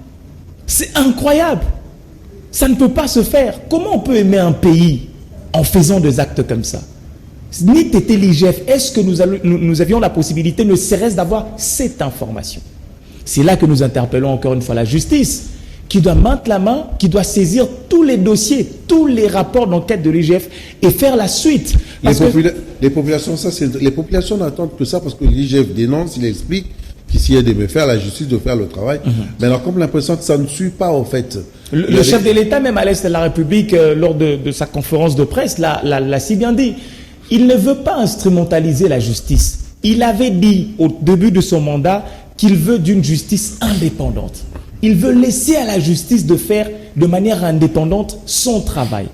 C'est incroyable. Ça ne peut pas se faire. Comment on peut aimer un pays en faisant des actes comme ça? Ni t'étais l'IGF, est-ce que nous avions la possibilité, ne serait-ce d'avoir cette information? C'est là que nous interpellons encore une fois la justice. qui doit mettre la main, qui doit saisir tous les dossiers, tous les rapports d'enquête de l'IGF et faire la suite. Les populations, les populations n'attendent que ça parce que l'IGF dénonce, il explique qu'ici il y a des méfaits, la justice de faire le travail. Mais alors, comme l'impression que ça ne suit pas, au fait. Le chef de l'État, même à l'Est de la République, lors de sa conférence de presse, l'a si bien dit. Il ne veut pas instrumentaliser la justice. Il avait dit au début de son mandat qu'il veut d'une justice indépendante. Il veut laisser à la justice de faire de manière indépendante son travail.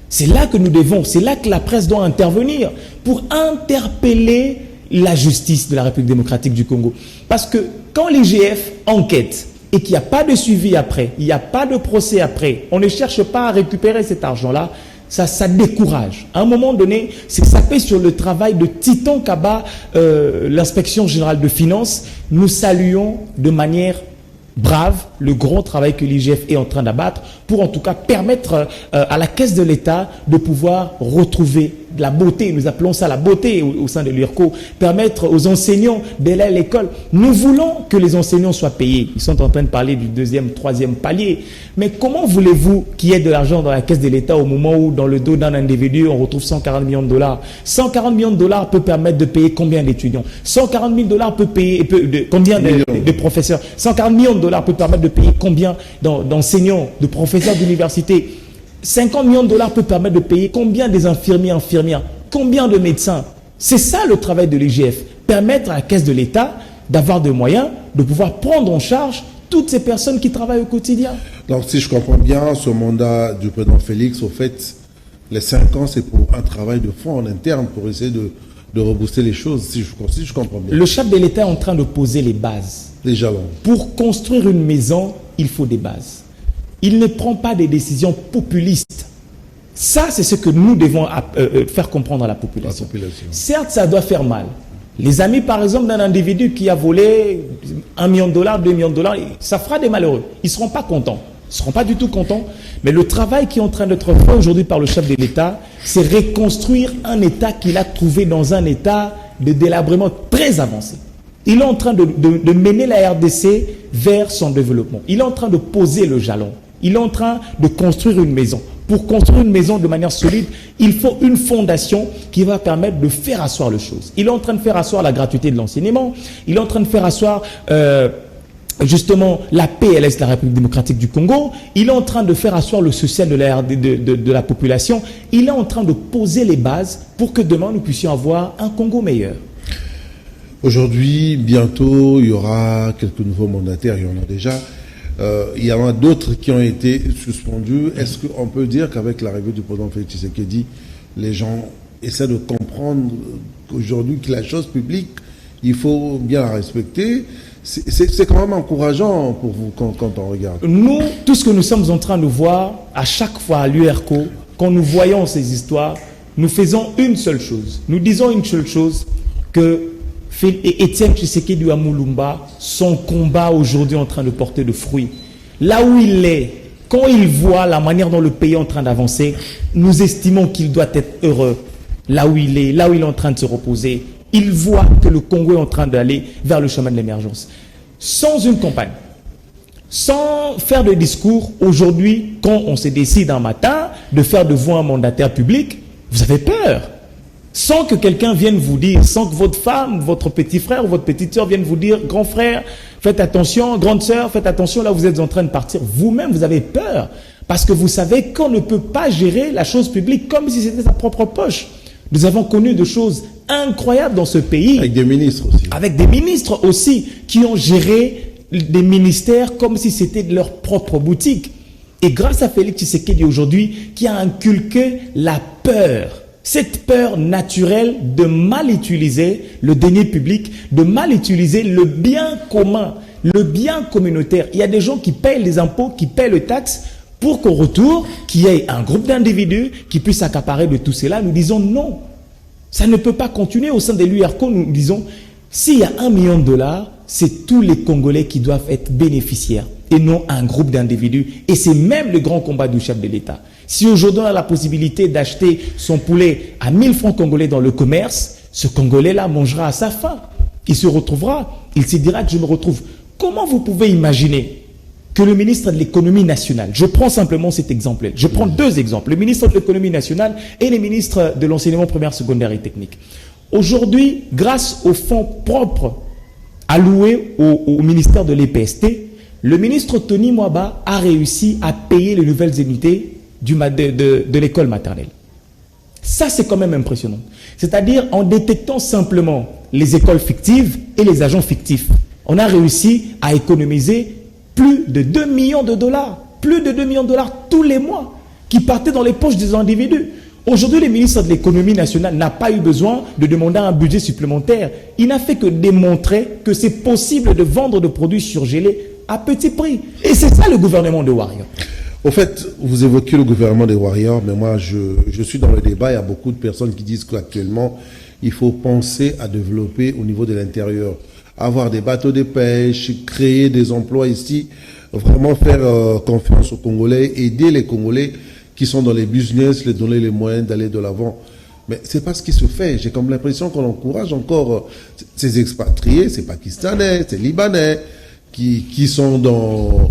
C'est là que nous devons, c'est là que la presse doit intervenir pour interpeller la justice de la République démocratique du Congo. Parce que quand l'IGF enquête et qu'il n'y a pas de suivi après, il n'y a pas de procès après, on ne cherche pas à récupérer cet argent-là, ça décourage. À un moment donné, c'est saper sur le travail de Titon Kaba, l'inspection générale de finances. Nous saluons de manière brave le grand travail que l'IGF est en train d'abattre pour en tout cas permettre à la caisse de l'État de pouvoir retrouver de la beauté, nous appelons ça la beauté au sein de l'URCO, permettre aux enseignants d'aller à l'école. Nous voulons que les enseignants soient payés. Ils sont en train de parler du 2e, 3e palier. Mais comment voulez-vous qu'il y ait de l'argent dans la caisse de l'État au moment où dans le dos d'un individu on retrouve 140 millions de dollars? 140 millions de dollars peut permettre de payer combien d'étudiants? 140 000 dollars peut payer combien de professeurs? 140 millions de dollars peut permettre de payer combien d'enseignants, de professeurs d'université? 50 millions de dollars peut permettre de payer combien des infirmières, combien de médecins? C'est ça le travail de l'IGF, permettre à la caisse de l'État d'avoir des moyens de pouvoir prendre en charge toutes ces personnes qui travaillent au quotidien. Donc si je comprends bien, ce mandat du président Félix, au fait, les 5 ans, c'est pour un travail de fond en interne pour essayer de rebooster les choses, si je comprends bien. Le chef de l'État est en train de poser les bases. Déjà bon. Pour construire une maison, il faut des bases. Il ne prend pas des décisions populistes. Ça, c'est ce que nous devons faire comprendre à la population. Certes, ça doit faire mal. Les amis, par exemple, d'un individu qui a volé 1 million de dollars, 2 millions de dollars, ça fera des malheureux. Ils ne seront pas contents. Ils ne seront pas du tout contents. Mais le travail qui est en train d'être fait aujourd'hui par le chef de l'État, c'est reconstruire un État qu'il a trouvé dans un état de délabrement très avancé. Il est en train de mener la RDC vers son développement. Il est en train de poser le jalon. Il est en train de construire une maison. Pour construire une maison de manière solide, il faut une fondation qui va permettre de faire asseoir les choses. Il est en train de faire asseoir la gratuité de l'enseignement. Il est en train de faire asseoir justement la PLS, la République démocratique du Congo. Il est en train de faire asseoir le social de la population. Il est en train de poser les bases pour que demain nous puissions avoir un Congo meilleur. Aujourd'hui, bientôt, il y aura quelques nouveaux mandataires, il y en a déjà. Il y en a d'autres qui ont été suspendus. Est-ce qu'on peut dire qu'avec l'arrivée du président Félix Tshisekedi, les gens essaient de comprendre qu'aujourd'hui, que la chose publique, il faut bien la respecter? C'est quand même encourageant pour vous quand on regarde. Nous, tout ce que nous sommes en train de voir, à chaque fois à l'URCO, quand nous voyons ces histoires, nous faisons une seule chose. Nous disons une seule chose, que Étienne Tshisekedi Amulumba, son combat aujourd'hui est en train de porter de fruits. Là où il est, quand il voit la manière dont le pays est en train d'avancer, nous estimons qu'il doit être heureux. Là où il est en train de se reposer, il voit que le Congo est en train d'aller vers le chemin de l'émergence. Sans une campagne, sans faire de discours, aujourd'hui, quand on se décide un matin de faire de vous un mandataire public, vous avez peur. Sans que quelqu'un vienne vous dire, sans que votre femme, votre petit frère ou votre petite soeur vienne vous dire, grand frère, faites attention, grande soeur, faites attention, là vous êtes en train de partir. Vous-même, vous avez peur. Parce que vous savez qu'on ne peut pas gérer la chose publique comme si c'était sa propre poche. Nous avons connu des choses incroyables dans ce pays. Avec des ministres aussi. Avec des ministres aussi, qui ont géré des ministères comme si c'était de leur propre boutique. Et grâce à Félix Tshisekedi aujourd'hui, qui a inculqué la peur. Cette peur naturelle de mal utiliser le denier public, de mal utiliser le bien commun, le bien communautaire. Il y a des gens qui payent les impôts, qui payent les taxes, pour qu'au retour, qu'il y ait un groupe d'individus qui puisse s'accaparer de tout cela. Nous disons non. Ça ne peut pas continuer. Au sein de l'URCO, nous disons, s'il y a 1 million de dollars, c'est tous les Congolais qui doivent être bénéficiaires et non un groupe d'individus. Et c'est même le grand combat du chef de l'État. Si aujourd'hui on a la possibilité d'acheter son poulet à 1000 francs congolais dans le commerce, ce Congolais-là mangera à sa faim. Il se retrouvera, il se dira que je me retrouve. Comment vous pouvez imaginer que le ministre de l'économie nationale, je prends simplement cet exemple, je prends deux exemples, le ministre de l'économie nationale et le ministre de l'enseignement primaire, secondaire et technique. Aujourd'hui, grâce aux fonds propres alloués au ministère de l'EPST, le ministre Tony Mwaba a réussi à payer les nouvelles unités de l'école maternelle. Ça, c'est quand même impressionnant. C'est-à-dire, en détectant simplement les écoles fictives et les agents fictifs, on a réussi à économiser plus de 2 millions de dollars. Plus de 2 millions de dollars tous les mois qui partaient dans les poches des individus. Aujourd'hui, le ministre de l'économie nationale n'a pas eu besoin de demander un budget supplémentaire. Il n'a fait que démontrer que c'est possible de vendre des produits surgelés à petit prix. Et c'est ça le gouvernement de Warrior. Au fait, vous évoquez le gouvernement des Warriors, mais moi, je suis dans le débat. Il y a beaucoup de personnes qui disent qu'actuellement, il faut penser à développer au niveau de l'intérieur. Avoir des bateaux de pêche, créer des emplois ici, vraiment faire confiance aux Congolais, aider les Congolais qui sont dans les business, les donner les moyens d'aller de l'avant. Mais c'est pas ce qui se fait. J'ai comme l'impression qu'on encourage encore ces expatriés, ces Pakistanais, ces Libanais, qui sont dans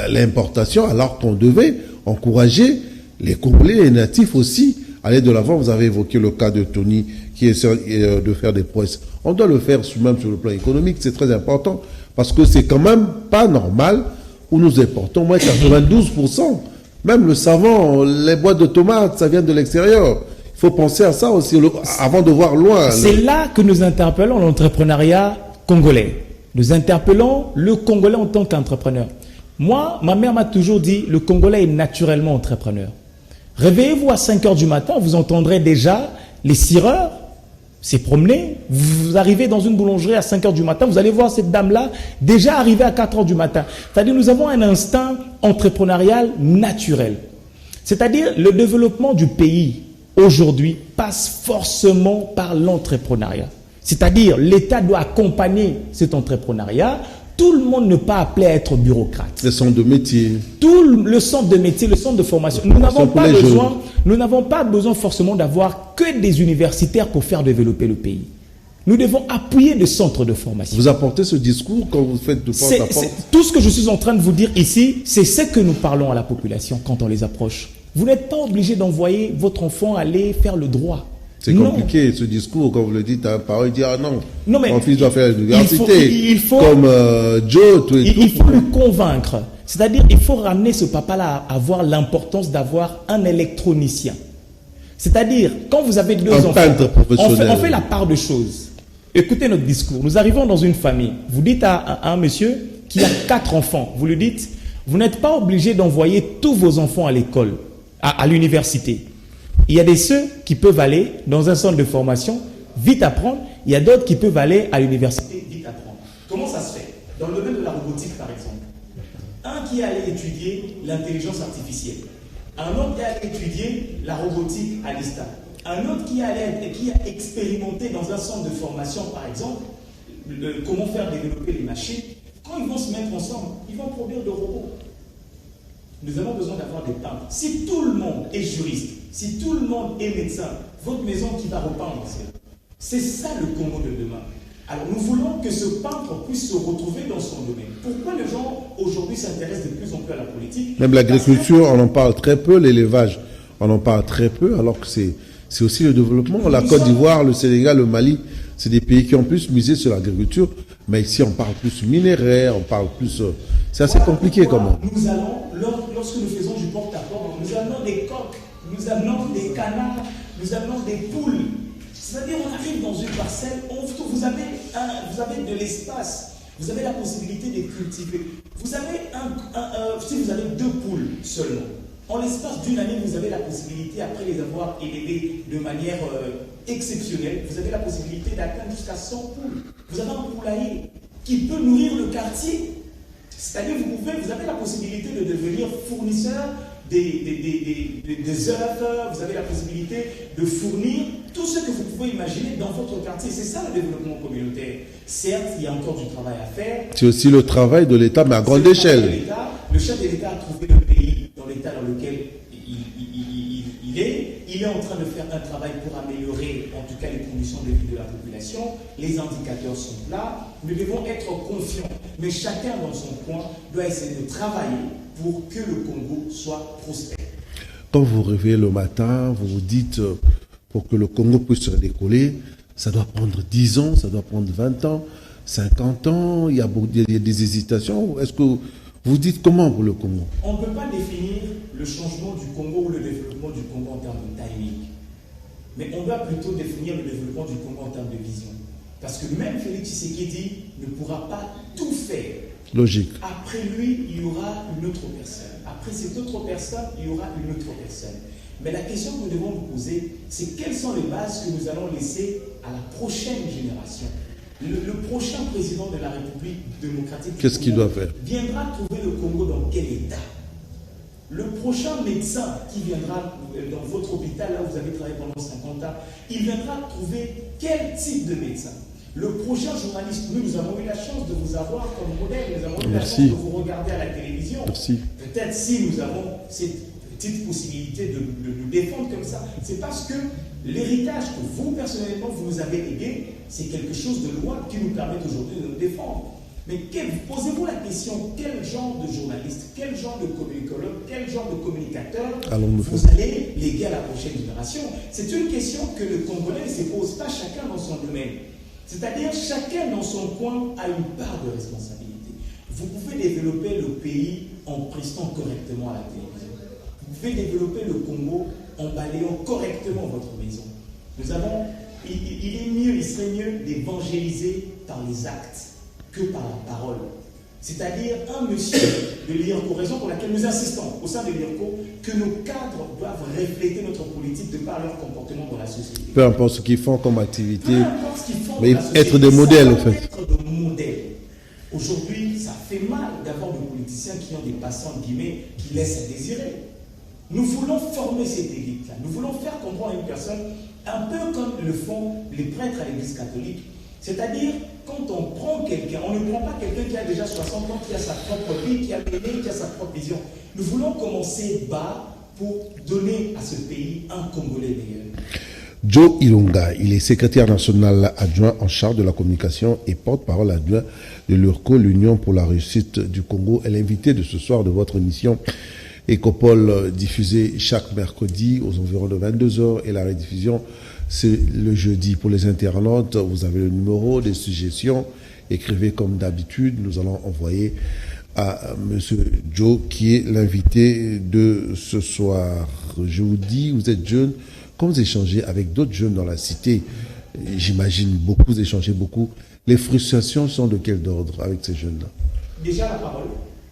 l'importation, alors qu'on devait encourager les Congolais, les natifs aussi, à aller de l'avant. Vous avez évoqué le cas de Tony, qui essaie de faire des prouesses. On doit le faire même sur le plan économique, c'est très important, parce que c'est quand même pas normal où nous importons moins 92%. Même le savon, les boîtes de tomates, ça vient de l'extérieur. Il faut penser à ça aussi, avant de voir loin. C'est là que nous interpellons l'entrepreneuriat congolais. Nous interpellons le Congolais en tant qu'entrepreneur. Moi, ma mère m'a toujours dit, le Congolais est naturellement entrepreneur. Réveillez-vous à 5 heures du matin, vous entendrez déjà les cireurs s'est promener. Vous arrivez dans une boulangerie à 5 heures du matin, vous allez voir cette dame-là déjà arrivée à 4 heures du matin. C'est-à-dire nous avons un instinct entrepreneurial naturel. C'est-à-dire le développement du pays aujourd'hui passe forcément par l'entrepreneuriat. C'est-à-dire l'État doit accompagner cet entrepreneuriat. Tout le monde ne pas appelé à être bureaucrate. Le centre de métier. Tout le centre de métier, le centre de formation. Nous n'avons pas besoin forcément d'avoir que des universitaires pour faire développer le pays. Nous devons appuyer des centres de formation. Vous apportez ce discours quand vous faites de porte à porte. Tout ce que je suis en train de vous dire ici, c'est ce que nous parlons à la population quand on les approche. Vous n'êtes pas obligé d'envoyer votre enfant aller faire le droit. C'est compliqué ce discours, quand vous le dites à un parent, il dit ah non, mais mon fils doit faire l'université, il faut, comme Joe, tout et tout. Il faut le convaincre. C'est-à-dire il faut ramener ce papa-là à avoir l'importance d'avoir un électronicien. C'est-à-dire, quand vous avez deux enfants, on fait la part de choses. Écoutez notre discours. Nous arrivons dans une famille. Vous dites à un monsieur qui a 4 enfants, vous lui dites, vous n'êtes pas obligé d'envoyer tous vos enfants à l'école, à l'université. Il y a ceux qui peuvent aller dans un centre de formation, vite apprendre. Il y a d'autres qui peuvent aller à l'université, vite apprendre. Comment ça se fait? Dans le domaine de la robotique, par exemple. Un qui est allé étudier l'intelligence artificielle. Un autre qui a allé étudier la robotique à l'ISTA. Un autre qui a expérimenté dans un centre de formation, par exemple, comment faire développer les machines. Quand ils vont se mettre ensemble, ils vont produire des robots. Nous avons besoin d'avoir des peintres. Si tout le monde est juriste, si tout le monde est médecin, votre maison qui va repeindre, c'est ça le Congo de demain. Alors nous voulons que ce peintre puisse se retrouver dans son domaine. Pourquoi les gens aujourd'hui s'intéressent de plus en plus à la politique? Même l'agriculture, on en parle très peu, l'élevage, on en parle très peu, alors que c'est aussi le développement. La Côte d'Ivoire, le Sénégal, le Mali, c'est des pays qui ont plus misé sur l'agriculture, mais ici on parle plus minéraire, on parle plus... c'est assez compliqué quand même. Nous allons, lorsque nous faisons du porte-à-porte, nous amenons des coqs, nous amenons des canards, nous amenons des poules. C'est-à-dire on arrive dans une parcelle, vous avez de l'espace, vous avez la possibilité de cultiver. Vous avez si vous avez 2 poules seulement, en l'espace d'une année, vous avez la possibilité, après les avoir élevées de manière exceptionnelle, vous avez la possibilité d'atteindre jusqu'à 100 poules. Vous avez un poulailler qui peut nourrir le quartier. C'est-à-dire vous avez la possibilité de devenir fournisseur des œufs, vous avez la possibilité de fournir tout ce que vous pouvez imaginer dans votre quartier. C'est ça le développement communautaire. Certes, il y a encore du travail à faire. C'est aussi le travail de l'État, mais à grande échelle. Le chef de l'État a trouvé le pays dans l'état dans lequel il est. il est en train de faire un travail pour améliorer, en tout cas, les conditions de vie de la population. Les indicateurs sont là. Nous devons être confiants. Mais chacun dans son coin doit essayer de travailler pour que le Congo soit prospère. Quand vous vous réveillez le matin, vous vous dites, pour que le Congo puisse se décoller, ça doit prendre 10 ans, ça doit prendre 20 ans, 50 ans, il y a des hésitations. Est-ce que vous dites comment pour le Congo? On ne peut pas définir le changement du Congo ou le développement du Congo en termes de timing. Mais on doit plutôt définir le développement du Congo en termes de vision. Parce que même Félix Tshisekedi ne pourra pas tout faire. Logique. Après lui, il y aura une autre personne. Après cette autre personne, il y aura une autre personne. Mais la question que nous devons nous poser, c'est quelles sont les bases que nous allons laisser à la prochaine génération. Le prochain président de la République démocratique Qu'est-ce qu'il doit faire? Viendra trouver le Congo dans quel état? Le prochain médecin qui viendra dans votre hôpital, là où vous avez travaillé pendant 50 ans, il viendra trouver quel type de médecin? Le prochain journaliste, nous avons eu la chance de vous avoir comme modèle, nous avons eu la chance de vous regarder à la télévision. Merci. Peut-être si nous avons cette petite possibilité de nous défendre comme ça, c'est parce que l'héritage que vous, personnellement, vous nous avez légué, c'est quelque chose de loin qui nous permet aujourd'hui de nous défendre. Mais posez-vous la question, quel genre de journaliste, quel genre de communicologue, quel genre de communicateur vous allez léguer à la prochaine génération? C'est une question que le Congolais ne se pose pas chacun dans son domaine. C'est-à-dire chacun dans son coin a une part de responsabilité. Vous pouvez développer le pays en prestant correctement à la télévision. Vous pouvez développer le Congo en balayant correctement votre maison. Il serait mieux d'évangéliser par les actes que par la parole. C'est-à-dire un monsieur de l'IRCO, raison pour laquelle nous insistons au sein de l'IRCO que nos cadres doivent refléter notre politique de par leur comportement dans la société. Peu importe ce qu'ils font comme activité, peu importe ce qu'ils font mais dans la société, être des modèles en fait. Être de modèles. Aujourd'hui, ça fait mal d'avoir des politiciens qui ont des passants guillemets qui laissent à désirer. Nous voulons former cette élite-là. Nous voulons faire comprendre à une personne, un peu comme le font les prêtres à l'Église catholique. C'est-à-dire, quand on prend quelqu'un, on ne prend pas quelqu'un qui a déjà 60 ans, qui a sa propre vie, qui a mené, qui a sa propre vision. Nous voulons commencer bas pour donner à ce pays un Congolais meilleur. Joe Ilunga, il est secrétaire national adjoint en charge de la communication et porte-parole adjoint de l'URCO, l'Union pour la réussite du Congo, est l'invité de ce soir de votre émission Ecopole, diffusée chaque mercredi aux environs de 22h, et la rediffusion c'est le jeudi. Pour les internautes, vous avez le numéro, des suggestions, écrivez comme d'habitude, nous allons envoyer à Monsieur Joe qui est l'invité de ce soir. Je vous dis, vous êtes jeune, quand vous échangez avec d'autres jeunes dans la cité, j'imagine beaucoup, vous échangez beaucoup, les frustrations sont de quel ordre avec ces jeunes-là? Déjà la parole,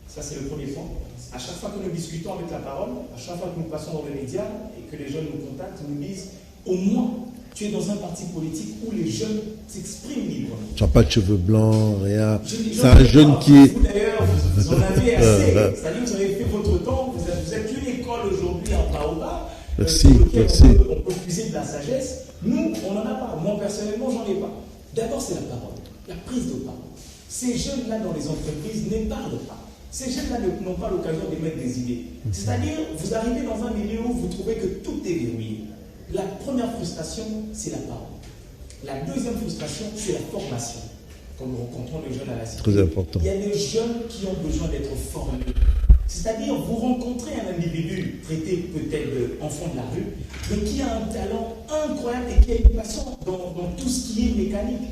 ça c'est le premier point. À chaque fois que nous discutons avec la parole, à chaque fois que nous passons dans les médias et que les jeunes nous contactent, nous disent au moins tu es dans un parti politique où les jeunes s'expriment librement. Tu n'as pas de cheveux blancs, rien. C'est un jeune qui est... Vous d'ailleurs, vous en avez assez. C'est-à-dire que vous avez fait votre temps, vous êtes une école aujourd'hui en Baoba. Merci, merci. On peut puiser de la sagesse. Nous, on n'en a pas. Moi, personnellement, j'en ai pas. D'abord, c'est la parole, la prise de parole. Ces jeunes-là dans les entreprises ne parlent pas. Ces jeunes-là n'ont pas l'occasion d'émettre des idées. C'est-à-dire, vous arrivez dans un milieu où vous trouvez que tout est verrouillé. La première frustration, c'est la parole. La deuxième frustration, c'est la formation. Quand nous rencontrons les jeunes à la cité, très important. Il y a des jeunes qui ont besoin d'être formés. C'est-à-dire, vous rencontrez un individu traité peut-être d'enfant de la rue, mais qui a un talent incroyable et qui a une passion dans tout ce qui est mécanique.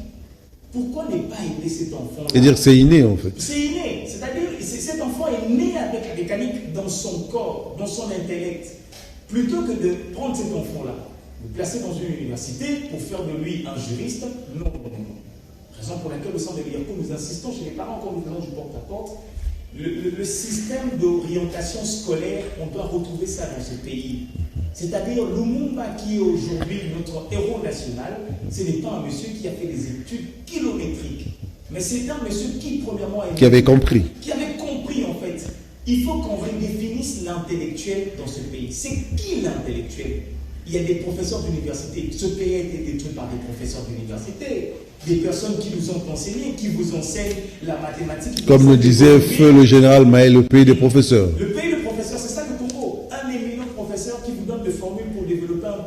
Pourquoi ne pas aider cet enfant-là? C'est-à-dire c'est inné en fait. C'est inné. C'est-à-dire cet enfant est né avec la mécanique dans son corps, dans son intellect. Plutôt que de prendre cet enfant-là, de placer dans une université pour faire de lui un juriste, non. Raison pour laquelle au sein de l'IRCO, nous insistons chez les parents quand nous faisons du porte-à-porte. Le système d'orientation scolaire, on doit retrouver ça dans ce pays. C'est-à-dire Lumumba qui est aujourd'hui notre héros national, ce n'est pas un monsieur qui a fait des études kilométriques, mais c'est un monsieur qui premièrement qui avait compris. Qui avait compris en fait. Il faut qu'on redéfinisse l'intellectuel dans ce pays. C'est qui l'intellectuel? Il y a des professeurs d'université. Ce pays a été détruit par des professeurs d'université. Des personnes qui nous ont enseigné, qui vous enseignent la mathématique. Comme le disait feu le général Maël, le pays des professeurs. Le pays des professeurs, c'est ça le Congo. Un éminent professeur qui vous donne des formules pour développer un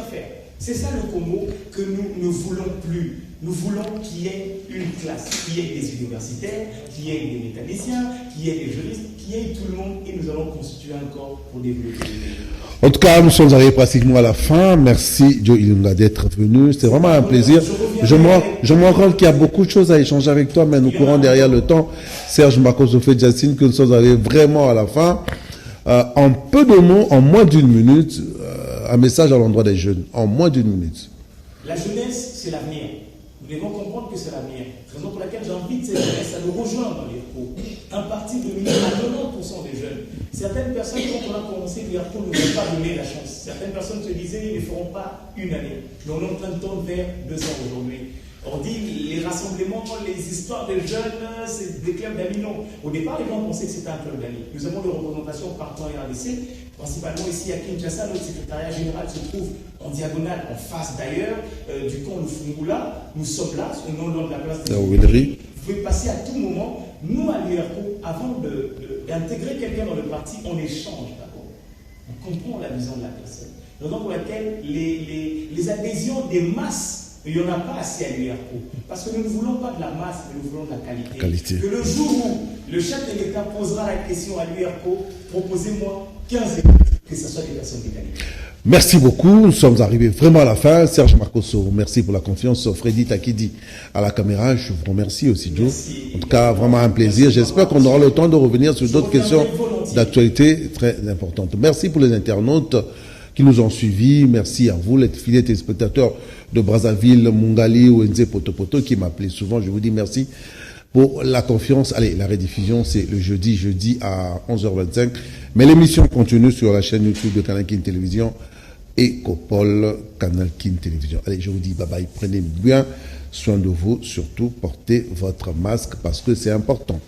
rien faire. C'est ça le Congo que nous ne voulons plus. Nous voulons qu'il y ait une classe, qu'il y ait des universitaires, qu'il y ait des mécaniciens, qu'il y ait des juristes, qu'il y ait tout le monde et nous allons constituer un corps pour développer le pays. En tout cas, nous sommes arrivés pratiquement à la fin. Merci Joe Ilunga d'être venu. C'était vraiment un plaisir. Je me rends compte qu'il y a beaucoup de choses à échanger avec toi, mais nous courons derrière le temps. Serge Makosofé Jacine, que nous sommes arrivés vraiment à la fin. En peu de mots, en moins d'une minute, un message à l'endroit des jeunes. En moins d'une minute. La jeunesse, c'est l'avenir. Nous devons comprendre que c'est l'avenir. Raison pour laquelle j'invite cette jeunesse à nous rejoindre dans les cours. Un parti dominé à 90% des jeunes. Certaines personnes, quand on a commencé l'IRCO, ne nous pas donné la chance. Certaines personnes se disaient qu'ils ne feront pas une année. Mais on est en train de tendre vers 2 ans aujourd'hui. On dit les rassemblements, les histoires des jeunes, c'est des clubs d'amis. Non. Au départ, les gens pensaient que c'était un club d'amis. Nous avons des représentations partout en RDC, principalement ici à Kinshasa. Notre secrétariat général se trouve en diagonale, en face d'ailleurs, du camp Le Fungula. Nous sommes là, au nom de la place des Willery. Vous pouvez passer à tout moment. Nous, à l'IRCO, avant d'intégrer quelqu'un dans le parti, on échange d'abord. On comprend la vision de la personne. Raison pour laquelle les adhésions des masses, il n'y en a pas assez à l'IRCO. Parce que nous ne voulons pas de la masse, mais nous voulons de la qualité. Que le jour où le chef de l'État posera la question à l'IRCO, proposez-moi 15 équipes, que ce soit des personnes de qualité. Merci beaucoup. Nous sommes arrivés vraiment à la fin. Serge Makosso, merci pour la confiance. Freddy Takidi à la caméra, je vous remercie aussi, Joe. En tout cas, vraiment un plaisir. J'espère qu'on aura le temps de revenir sur d'autres questions d'actualité très importantes. Merci pour les internautes qui nous ont suivis. Merci à vous, les fidèles téléspectateurs de Brazzaville, Mungali ou Nze Potopoto qui m'appelaient souvent. Je vous dis merci pour la confiance. Allez, la rediffusion, c'est le jeudi à 11h25. Mais l'émission continue sur la chaîne YouTube de Canal Kin Télévision et Copol Canal Kin Télévision. Allez, je vous dis bye bye. Prenez bien soin de vous. Surtout, portez votre masque parce que c'est important.